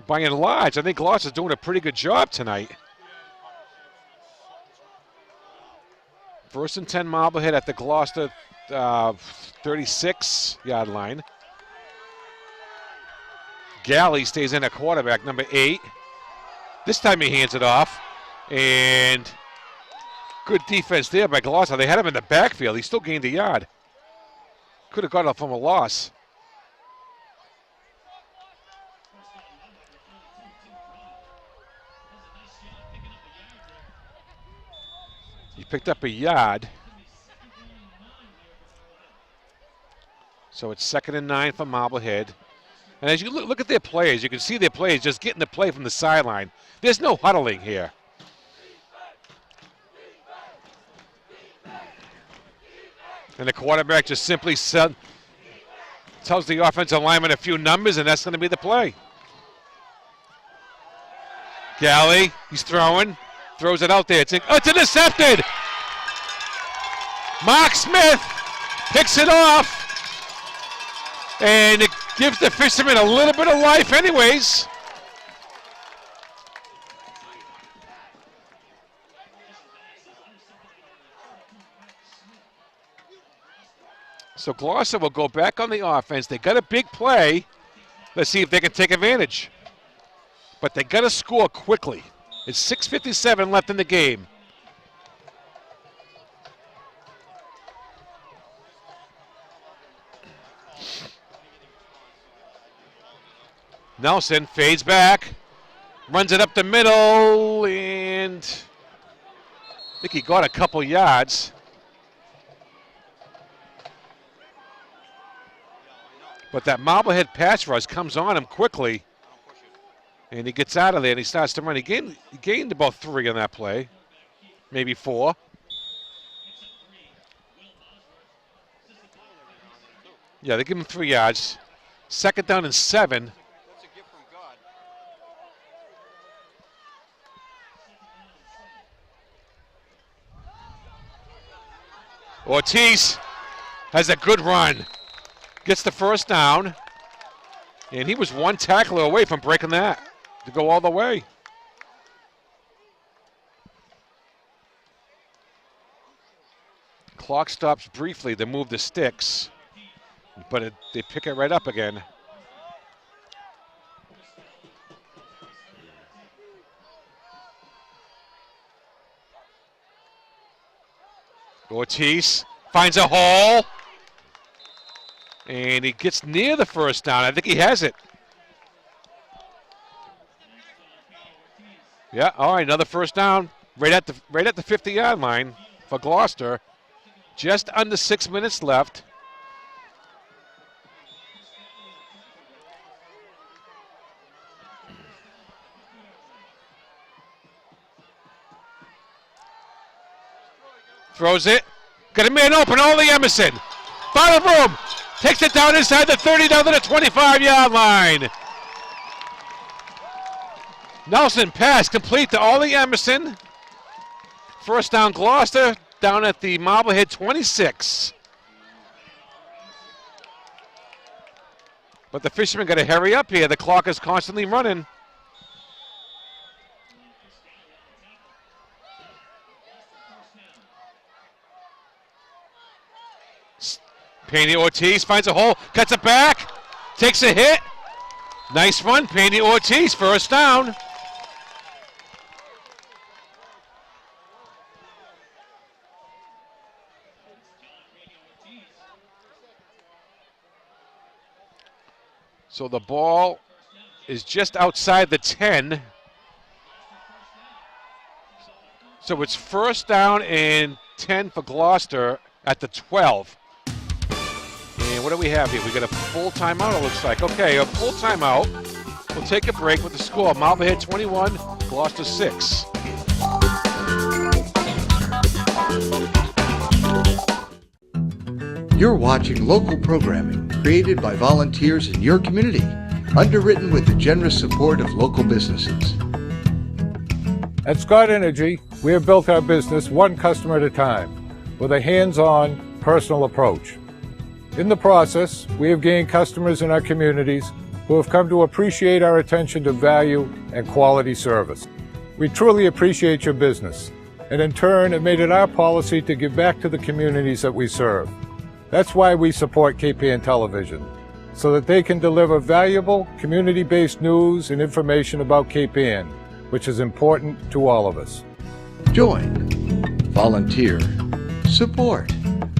By and large, I think Gloucester's doing a pretty good job tonight. First and 10 Marblehead at the Gloucester 36-yard line. Galley stays in at quarterback, number 8. This time he hands it off. And good defense there by Gloucester. They had him in the backfield. He still gained a yard. Could have got up from a loss. He picked up a yard. So it's 2nd and 9 for Marblehead. And as you look at their players, you can see their players just getting the play from the sideline. There's no huddling here. And the quarterback just simply tells the offensive lineman a few numbers, and that's going to be the play. Galley, he's throwing, throws it out there. It's intercepted. Mark Smith picks it off, and it gives the fisherman a little bit of life anyways. So Gloucester will go back on the offense. They got a big play. Let's see if they can take advantage. But they got to score quickly. It's 6:57 left in the game. Nelson fades back, runs it up the middle, and I think he got a couple yards. But that Marblehead pass rush comes on him quickly, and he gets out of there and he starts to run. He gained about 3 on that play, maybe 4. Yeah, they give him 3 yards. 2nd down and 7. Ortiz has a good run. Gets the first down. And he was one tackler away from breaking that to go all the way. Clock stops briefly to move the sticks, but they pick it right up again. Ortiz finds a hole, and he gets near the first down. I think he has it. Yeah, all right, another first down right at the 50-yard line for Gloucester. Just under 6 minutes left. Throws it. Got a man open, Ole Emerson. Found room. Takes it down inside the 30, down to the 25-yard line. Nelson pass complete to Ole Emerson. First down Gloucester, down at the Marblehead 26. But the fishermen got to hurry up here. The clock is constantly running. Pandy Ortiz finds a hole, cuts it back, takes a hit. Nice run, Pandy Ortiz, first down. So the ball is just outside the 10. So it's first down and 10 for Gloucester at the 12. And what do we have here? We got a full timeout, it looks like. Okay, a full timeout. We'll take a break with the score. Marblehead 21, Gloucester 6. You're watching local programming created by volunteers in your community, underwritten with the generous support of local businesses. At Scott Energy, we have built our business one customer at a time with a hands-on, personal approach. In the process, we have gained customers in our communities who have come to appreciate our attention to value and quality service. We truly appreciate your business, and in turn have made it our policy to give back to the communities that we serve. That's why we support KPN Television, so that they can deliver valuable, community-based news and information about KPN, which is important to all of us. Join, volunteer, support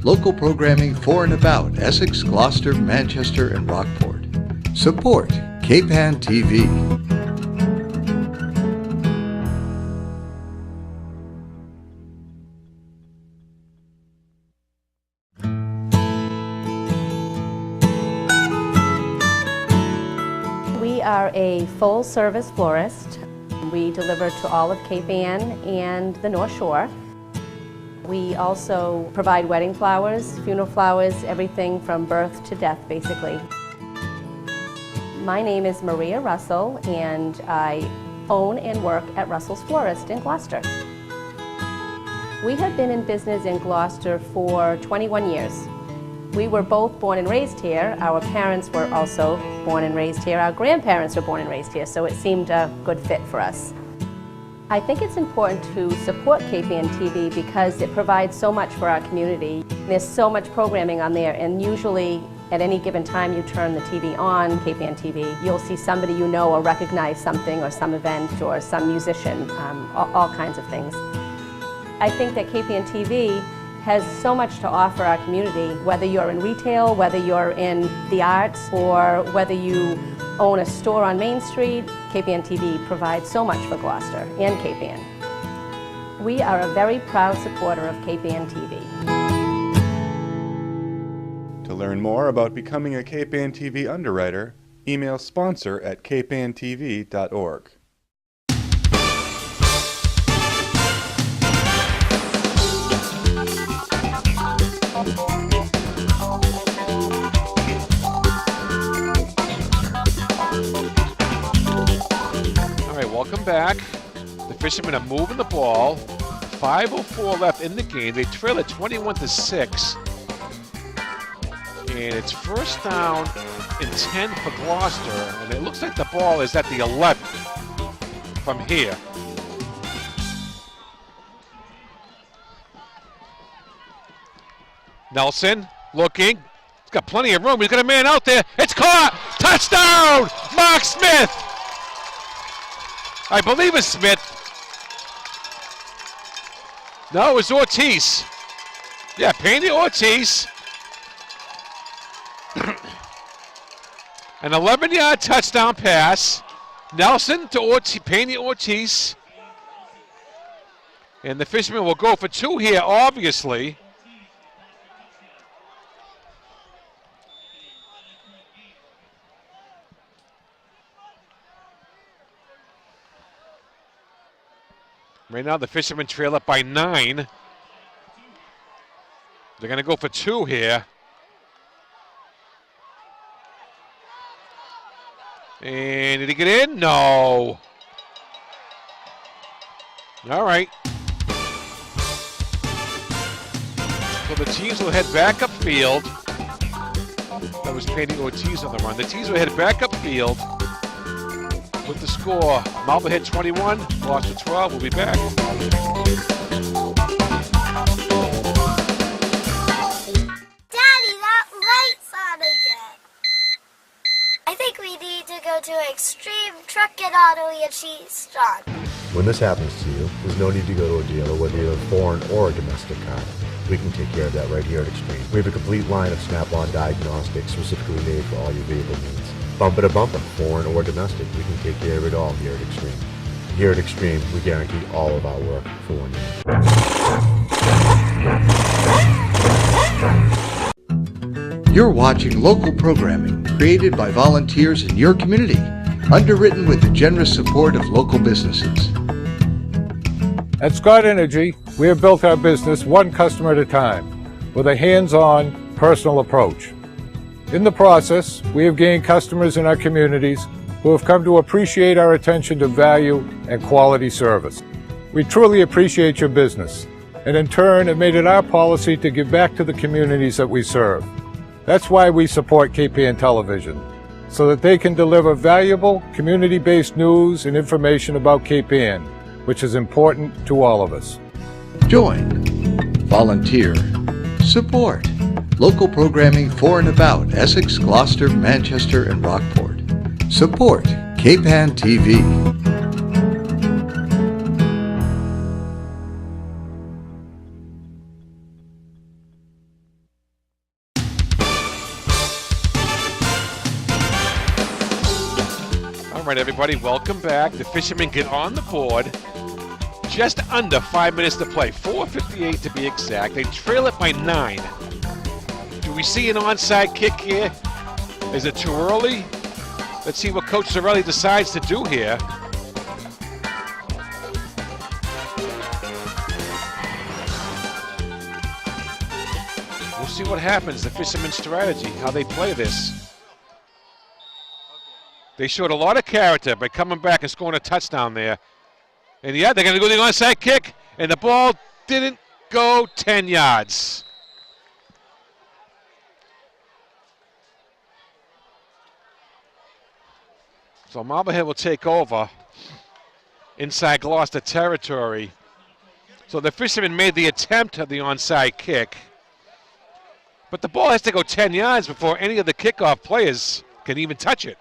local programming for and about Essex, Gloucester, Manchester, and Rockport. Support KPN TV. We are a full-service florist. We deliver to all of Cape Ann and the North Shore. We also provide wedding flowers, funeral flowers, everything from birth to death, basically. My name is Maria Russell, and I own and work at Russell's Florist in Gloucester. We have been in business in Gloucester for 21 years. We were both born and raised here. Our parents were also born and raised here. Our grandparents were born and raised here, so it seemed a good fit for us. I think it's important to support KPN TV because it provides so much for our community. There's so much programming on there, and usually at any given time you turn the TV on, KPN TV, you'll see somebody you know or recognize something or some event or some musician, all kinds of things. I think that KPN TV has so much to offer our community, whether you're in retail, whether you're in the arts, or whether you own a store on Main Street. KPN TV provides so much for Gloucester and KPN. We are a very proud supporter of KPN TV. To learn more about becoming a KPN TV underwriter, email sponsor@kpntv.org. Welcome back. The Fishermen are moving the ball. 5:04 left in the game. They trail at 21-6. And it's first down and 10 for Gloucester. And it looks like the ball is at the 11 from here. Nelson looking. He's got plenty of room. He's got a man out there. It's caught. Touchdown! Mark Smith. I believe it's Smith. No, it was Ortiz. Yeah, Pandy Ortiz. An 11-yard touchdown pass. Nelson to Pandy Ortiz. And the Fishermen will go for two here, obviously. Right now, the Fishermen trail up by 9. They're going to go for two here. And did he get in? No. All right. So the teams will head back upfield. That was Pandy Ortiz on the run. The teams will head back upfield with the score. Marblehead 21, Gloucester 12. We'll be back. Daddy, that go to Extreme Truck and Auto and She's strong. When this happens to you, there's no need to go to a dealer, whether you're a foreign or a domestic car. We can take care of that right here at Extreme. We have a complete line of Snap-on diagnostics specifically made for all your vehicle needs. Bumper to bumper, foreign or domestic, we can take care of it all here at Extreme. Here at Extreme, we guarantee all of our work for 1 year. You're watching local programming created by volunteers in your community, underwritten with the generous support of local businesses. At Scott Energy, we have built our business one customer at a time with a hands-on, personal approach. In the process, we have gained customers in our communities who have come to appreciate our attention to value and quality service. We truly appreciate your business, and in turn have made it our policy to give back to the communities that we serve. That's why we support KPN Television, so that they can deliver valuable, community-based news and information about KPN, which is important to all of us. Join, volunteer, support local programming for and about Essex, Gloucester, Manchester, and Rockport. Support KPN TV. All right, everybody, welcome back. The Fishermen get on the board. Just under 5 minutes to play, 4:58 to be exact. They trail it by 9. Do we see an onside kick here? Is it too early? Let's see what Coach Sorelli decides to do here. We'll see what happens, the Fishermen's strategy, how they play this. They showed a lot of character by coming back and scoring a touchdown there. And yeah, they're going to go the onside kick, and the ball didn't go 10 yards. So Marblehead will take over inside Gloucester territory. So the Fishermen made the attempt at the onside kick, but the ball has to go 10 yards before any of the kickoff players can even touch it.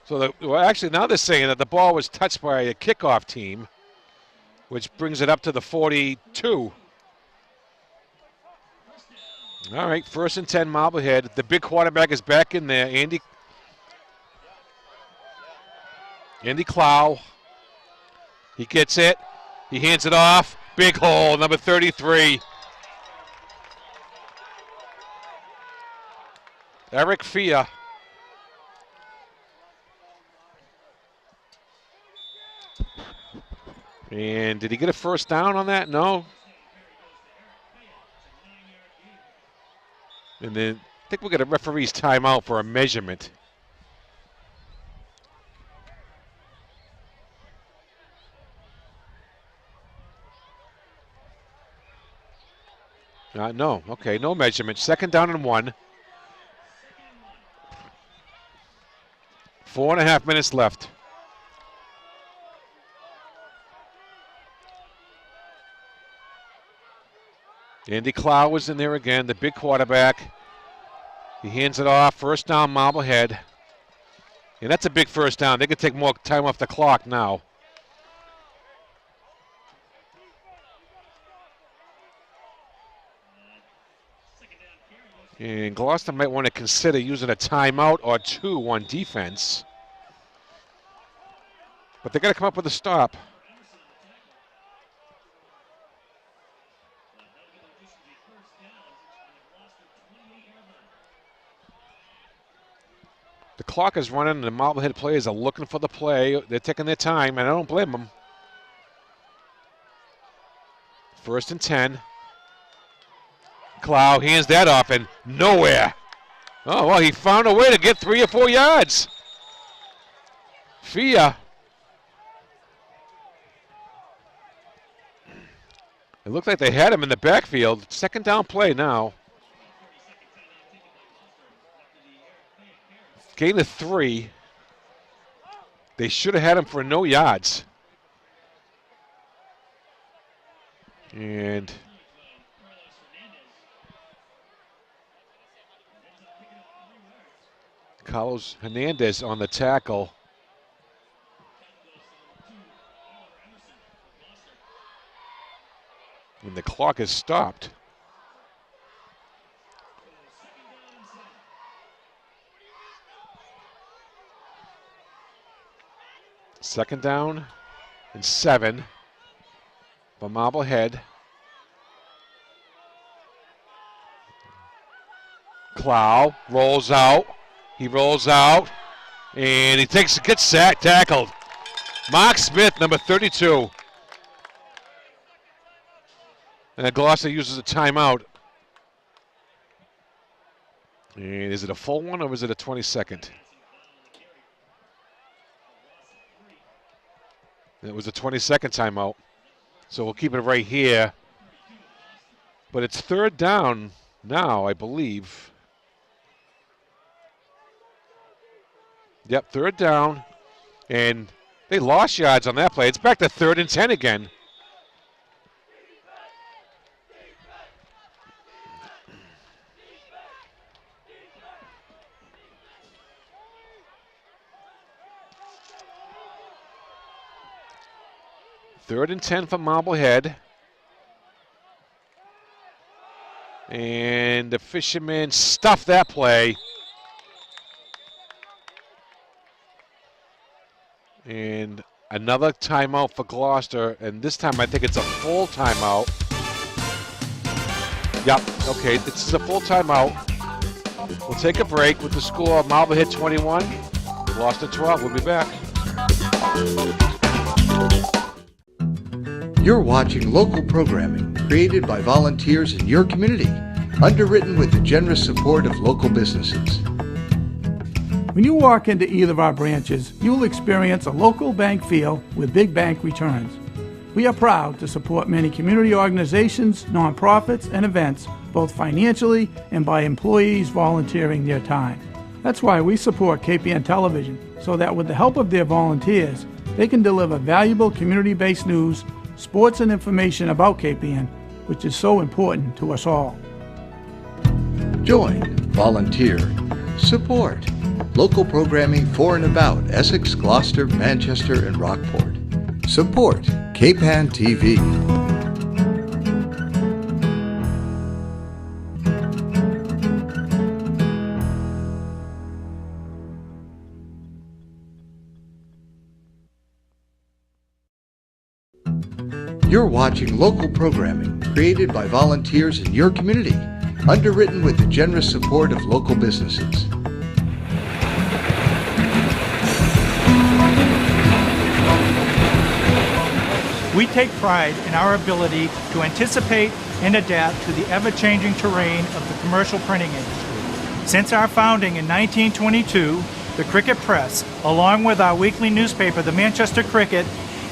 So actually now they're saying that the ball was touched by a kickoff team, which brings it up to the 42. All right, 1st and 10 Marblehead. The big quarterback is back in there, Andy Clow. He gets it. He hands it off. Big hole, number 33. Eric Fia. And did he get a first down on that? No. And then I think we'll get a referee's timeout for a measurement. No. Okay, no measurement. 2nd down and 1. 4.5 minutes left. Andy Clow was in there again, the big quarterback. He hands it off. 1st down, Marblehead. And that's a big 1st down. They could take more time off the clock now. And Gloucester might want to consider using a timeout or 2 on defense. But they got to come up with a stop. The clock is running, and the Marblehead players are looking for the play. They're taking their time, and I don't blame them. 1st and 10. Clow hands that off, and nowhere. Oh, well, he found a way to get 3 or 4 yards. Fia. It looked like they had him in the backfield. 2nd down play now. Gain of 3. They should have had him for no yards. Carlos Hernandez on the tackle. And the clock is stopped. Second down and 7 for Marblehead. Clow rolls out. He rolls out. And he gets sacked, tackled. Mark Smith, number 32. And Gloucester uses a timeout. And is it a full one or is it a 22nd? It was a 22nd timeout. So we'll keep it right here. But it's third down now, I believe. Yep, third down. And they lost yards on that play. It's back to 3rd and 10 again. Third and 10 for Marblehead. And the Fishermen stuffed that play. And another timeout for Gloucester. And this time I think it's a full timeout. Yep, okay, this is a full timeout. We'll take a break with the score of Marblehead 21, Gloucester 12. We'll be back. You're watching local programming created by volunteers in your community, underwritten with the generous support of local businesses. When you walk into either of our branches, you will experience a local bank feel with big bank returns. We are proud to support many community organizations, nonprofits, and events, both financially and by employees volunteering their time. That's why we support KPN Television, so that with the help of their volunteers, they can deliver valuable community-based news, sports, and information about KPN, which is so important to us all. Join, volunteer, support local programming for and about Essex, Gloucester, Manchester, and Rockport. Support KPN TV. You're watching local programming created by volunteers in your community, underwritten with the generous support of local businesses. We take pride in our ability to anticipate and adapt to the ever-changing terrain of the commercial printing industry. Since our founding in 1922, the Cricket Press, along with our weekly newspaper, the Manchester Cricket,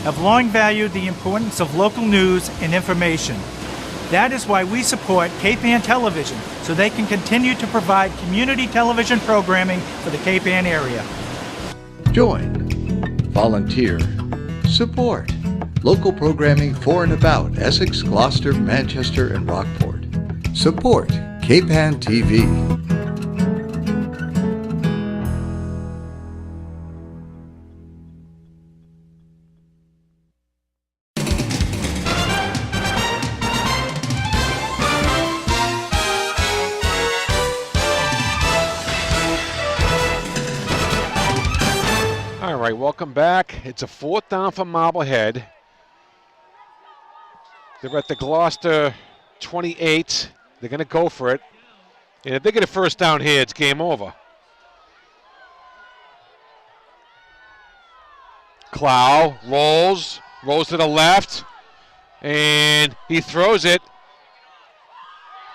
have long valued the importance of local news and information. That is why we support Cape Ann Television, so they can continue to provide community television programming for the Cape Ann area. Join, volunteer, support local programming for and about Essex, Gloucester, Manchester, and Rockport. Support KPN TV. All right, welcome back. It's a 4th down for Marblehead. They're at the Gloucester 28. They're going to go for it. And if they get a first down here, it's game over. Clow rolls to the left, and he throws it.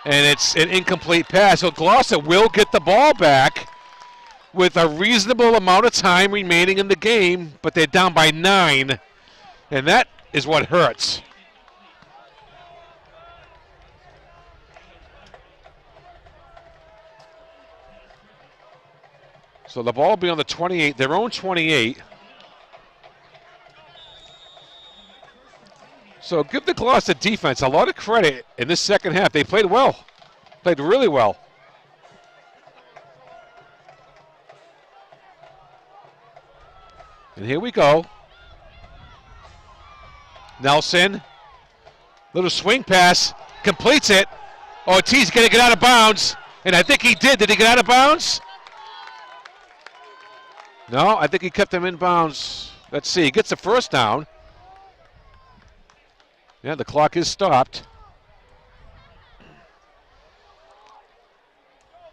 And it's an incomplete pass. So Gloucester will get the ball back with a reasonable amount of time remaining in the game, but they're down by 9. And that is what hurts. So the ball will be on the 28, their own 28. So give the Gloucester defense a lot of credit in this second half. They played well, played really well. And here we go. Nelson, little swing pass, completes it. Ortiz going to get out of bounds, and I think he did. Did he get out of bounds? No, I think he kept him in bounds. Let's see, he gets the first down. Yeah, the clock is stopped.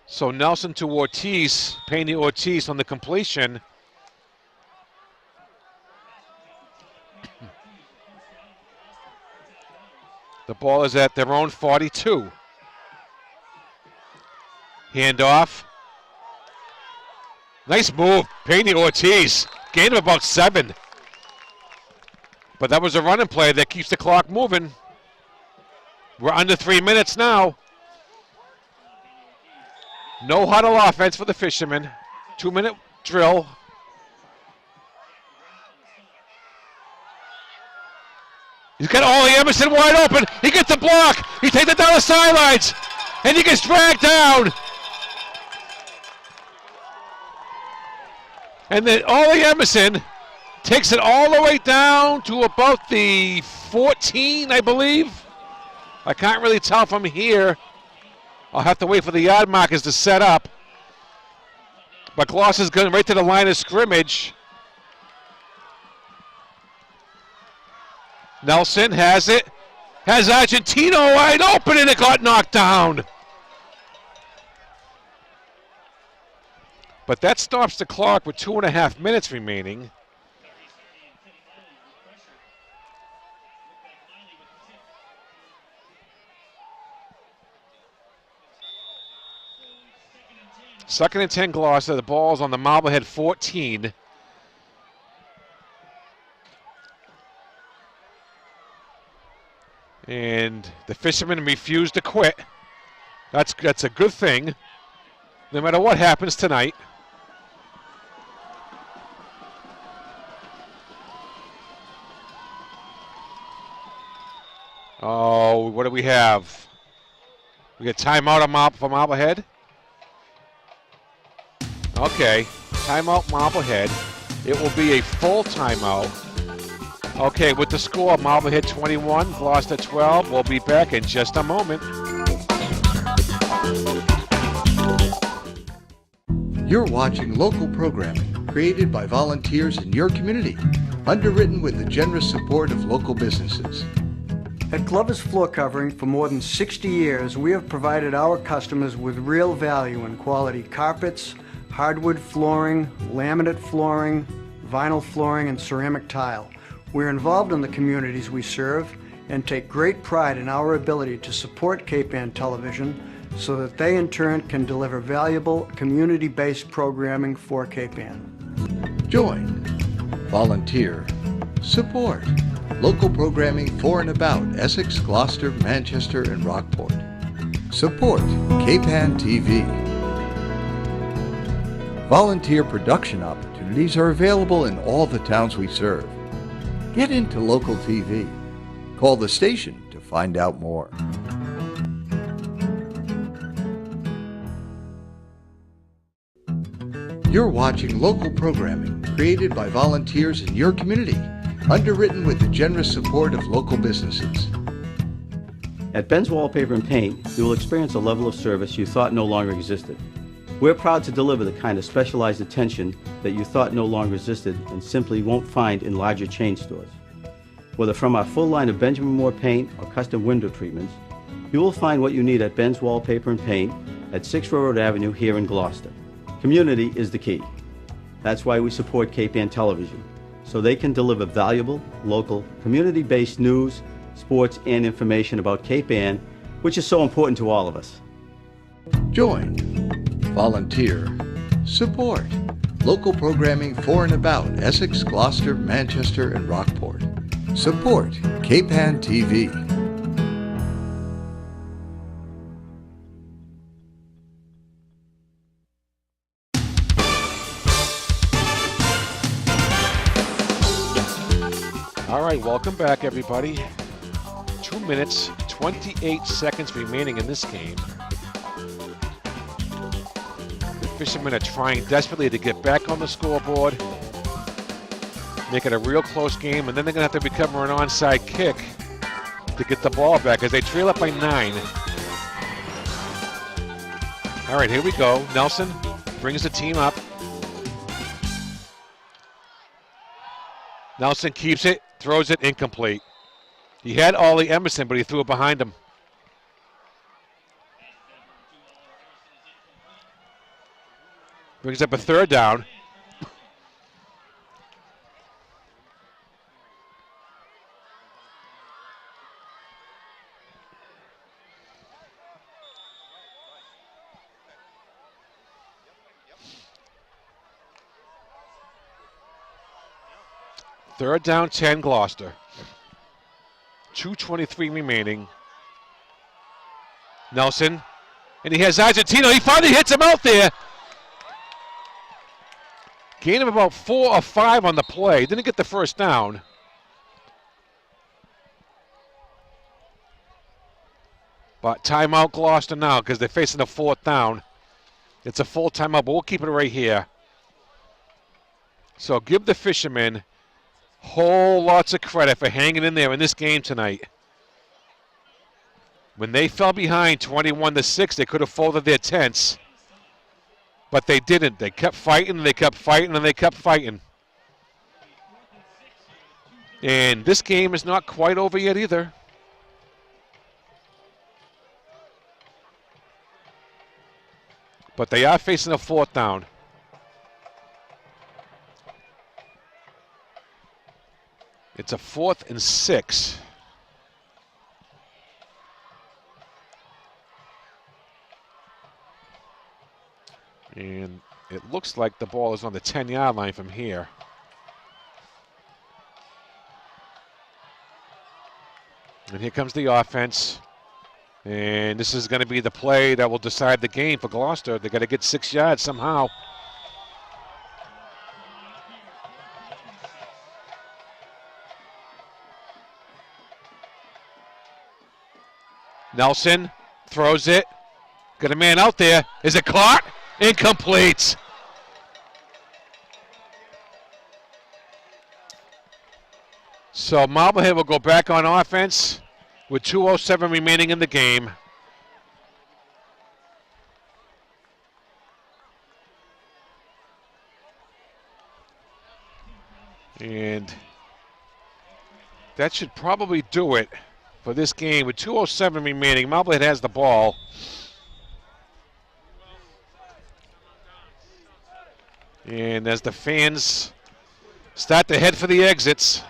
So Nelson to Ortiz, Pena Ortiz on the completion. The ball is at their own 42. Handoff. Nice move, Pena Ortiz. Gain of about 7. But that was a running play that keeps the clock moving. We're under 3 minutes now. No huddle offense for the Fishermen. 2-minute drill. He's got Ollie Emerson wide open. He gets the block. He takes it down the sidelines. And he gets dragged down. And then Ollie Emerson takes it all the way down to about the 14, I believe. I can't really tell from here. I'll have to wait for the yard markers to set up. But Gloucester's going right to the line of scrimmage. Nelson has it. Has Argentino wide open, and it got knocked down. But that stops the clock with 2.5 minutes remaining. Second and 10 Gloucester. The ball's on the Marblehead 14. And the Fishermen refuse to quit. That's a good thing, no matter what happens tonight. Oh, what do we have? We got timeout for Marblehead. Okay, timeout Marblehead. It will be a full timeout. Okay, with the score, Marblehead 21, Gloucester 12. We'll be back in just a moment. You're watching local programming created by volunteers in your community, underwritten with the generous support of local businesses. At Glover's Floor Covering, for more than 60 years, we have provided our customers with real value in quality carpets, hardwood flooring, laminate flooring, vinyl flooring, and ceramic tile. We're involved in the communities we serve and take great pride in our ability to support Cape Ann Television so that they in turn can deliver valuable community-based programming for Cape Ann. Join, volunteer, support local programming for and about Essex, Gloucester, Manchester, and Rockport. Support Cape Ann TV. Volunteer production opportunities are available in all the towns we serve. Get into local TV. Call the station to find out more. You're watching local programming created by volunteers in your community, underwritten with the generous support of local businesses. At Ben's Wallpaper and Paint, you will experience a level of service you thought no longer existed. We're proud to deliver the kind of specialized attention that you thought no longer existed and simply won't find in larger chain stores. Whether from our full line of Benjamin Moore paint or custom window treatments, you will find what you need at Ben's Wallpaper and Paint at 6 Railroad Avenue here in Gloucester. Community is the key. That's why we support Cape Ann Television, so they can deliver valuable, local, community-based news, sports, and information about Cape Ann, which is so important to all of us. Join, volunteer, support local programming for and about Essex, Gloucester, Manchester, and Rockport. Support Cape Ann TV. All right, welcome back, everybody. 2 minutes, 28 seconds remaining in this game. The Fishermen are trying desperately to get back on the scoreboard. make it a real close game, and then they're going to have to recover an onside kick to get the ball back as they trail up by 9. All right, here we go. Nelson brings the team up. Nelson keeps it, throws it incomplete. He had Ollie Emerson, but he threw it behind him. Brings up a 3rd down. Third down, 10, Gloucester. 2:23 remaining. Nelson, and he has Argentino. He finally hits him out there. Gain of about 4 or 5 on the play. Didn't get the first down. But timeout Gloucester now because they're facing a 4th down. It's a full timeout, but we'll keep it right here. So give the Fishermen whole lots of credit for hanging in there in this game tonight. When they fell behind 21-6, they could have folded their tents. But they didn't. They kept fighting, and they kept fighting, and they kept fighting. And this game is not quite over yet either. But they are facing a 4th down. It's a 4th and 6. And it looks like the ball is on the 10-yard line from here. And here comes the offense. And this is going to be the play that will decide the game for Gloucester. They got to get 6 yards somehow. Nelson throws it. Got a man out there. Is it caught? Incomplete. So Marblehead will go back on offense with 2:07 remaining in the game. And that should probably do it for this game. With 2:07 remaining, Marblehead has the ball. And as the fans start to head for the exits.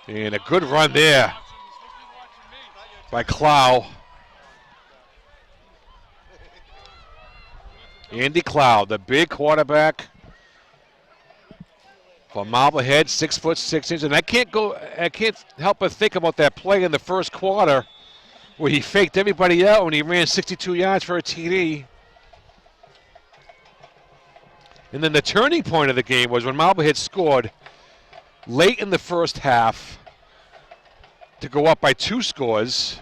And a good run there by Clow. Andy Clow, the big quarterback for Marblehead, 6'6". And I can't help but think about that play in the first quarter where he faked everybody out when he ran 62 yards for a TD. And then the turning point of the game was when Marblehead scored late in the first half to go up by 2 scores.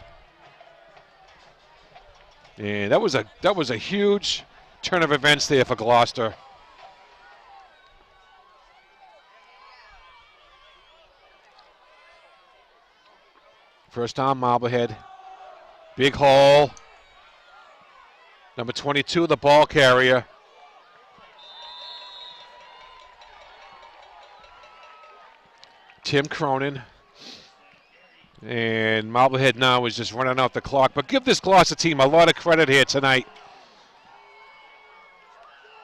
And that was a huge turn of events there for Gloucester. First down, Marblehead. Big hole. Number 22, the ball carrier. Tim Cronin. And Marblehead now is just running out the clock. But give this Gloucester team a lot of credit here tonight.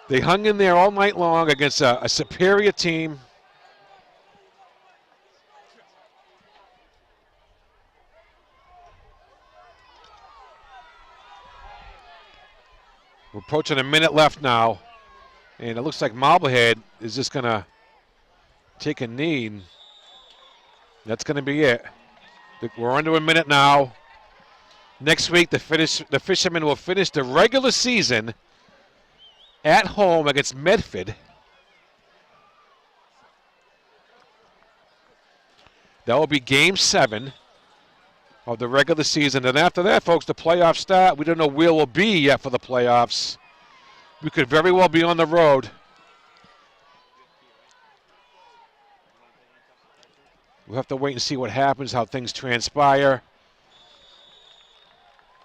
They hung in there all night long against a superior team. We're approaching a minute left now. And it looks like Marblehead is just going to take a knee. And that's going to be it. We're under a minute now. Next week, the Fishermen will finish the regular season at home against Medford. That will be Game 7 of the regular season. And after that, folks, the playoffs start. We don't know where we'll be yet for the playoffs. We could very well be on the road. We'll have to wait and see what happens, how things transpire.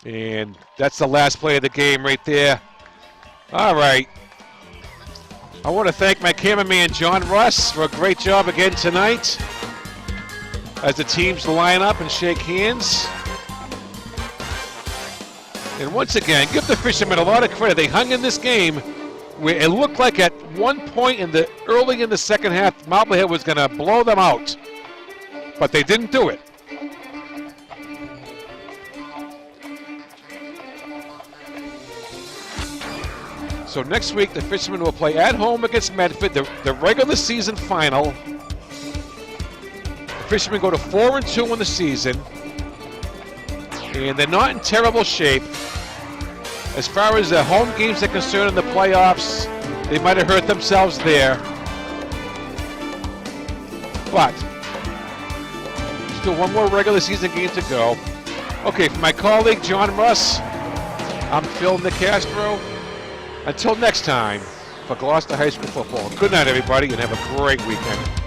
And that's the last play of the game right there. All right. I want to thank my cameraman, John Russ, for a great job again tonight as the teams line up and shake hands. And once again, give the Fishermen a lot of credit. They hung in this game where it looked like at one point early in the second half, Marblehead was going to blow them out. But they didn't do it. So next week, the Fishermen will play at home against Medford, the regular season final. The Fishermen go to 4-2 in the season. And they're not in terrible shape. As far as the home games are concerned in the playoffs, they might have hurt themselves there. But still one more regular season game to go. Okay, for my colleague John Russ, I'm Phil Nicastro. Until next time, for Gloucester High School football, good night, everybody, and have a great weekend.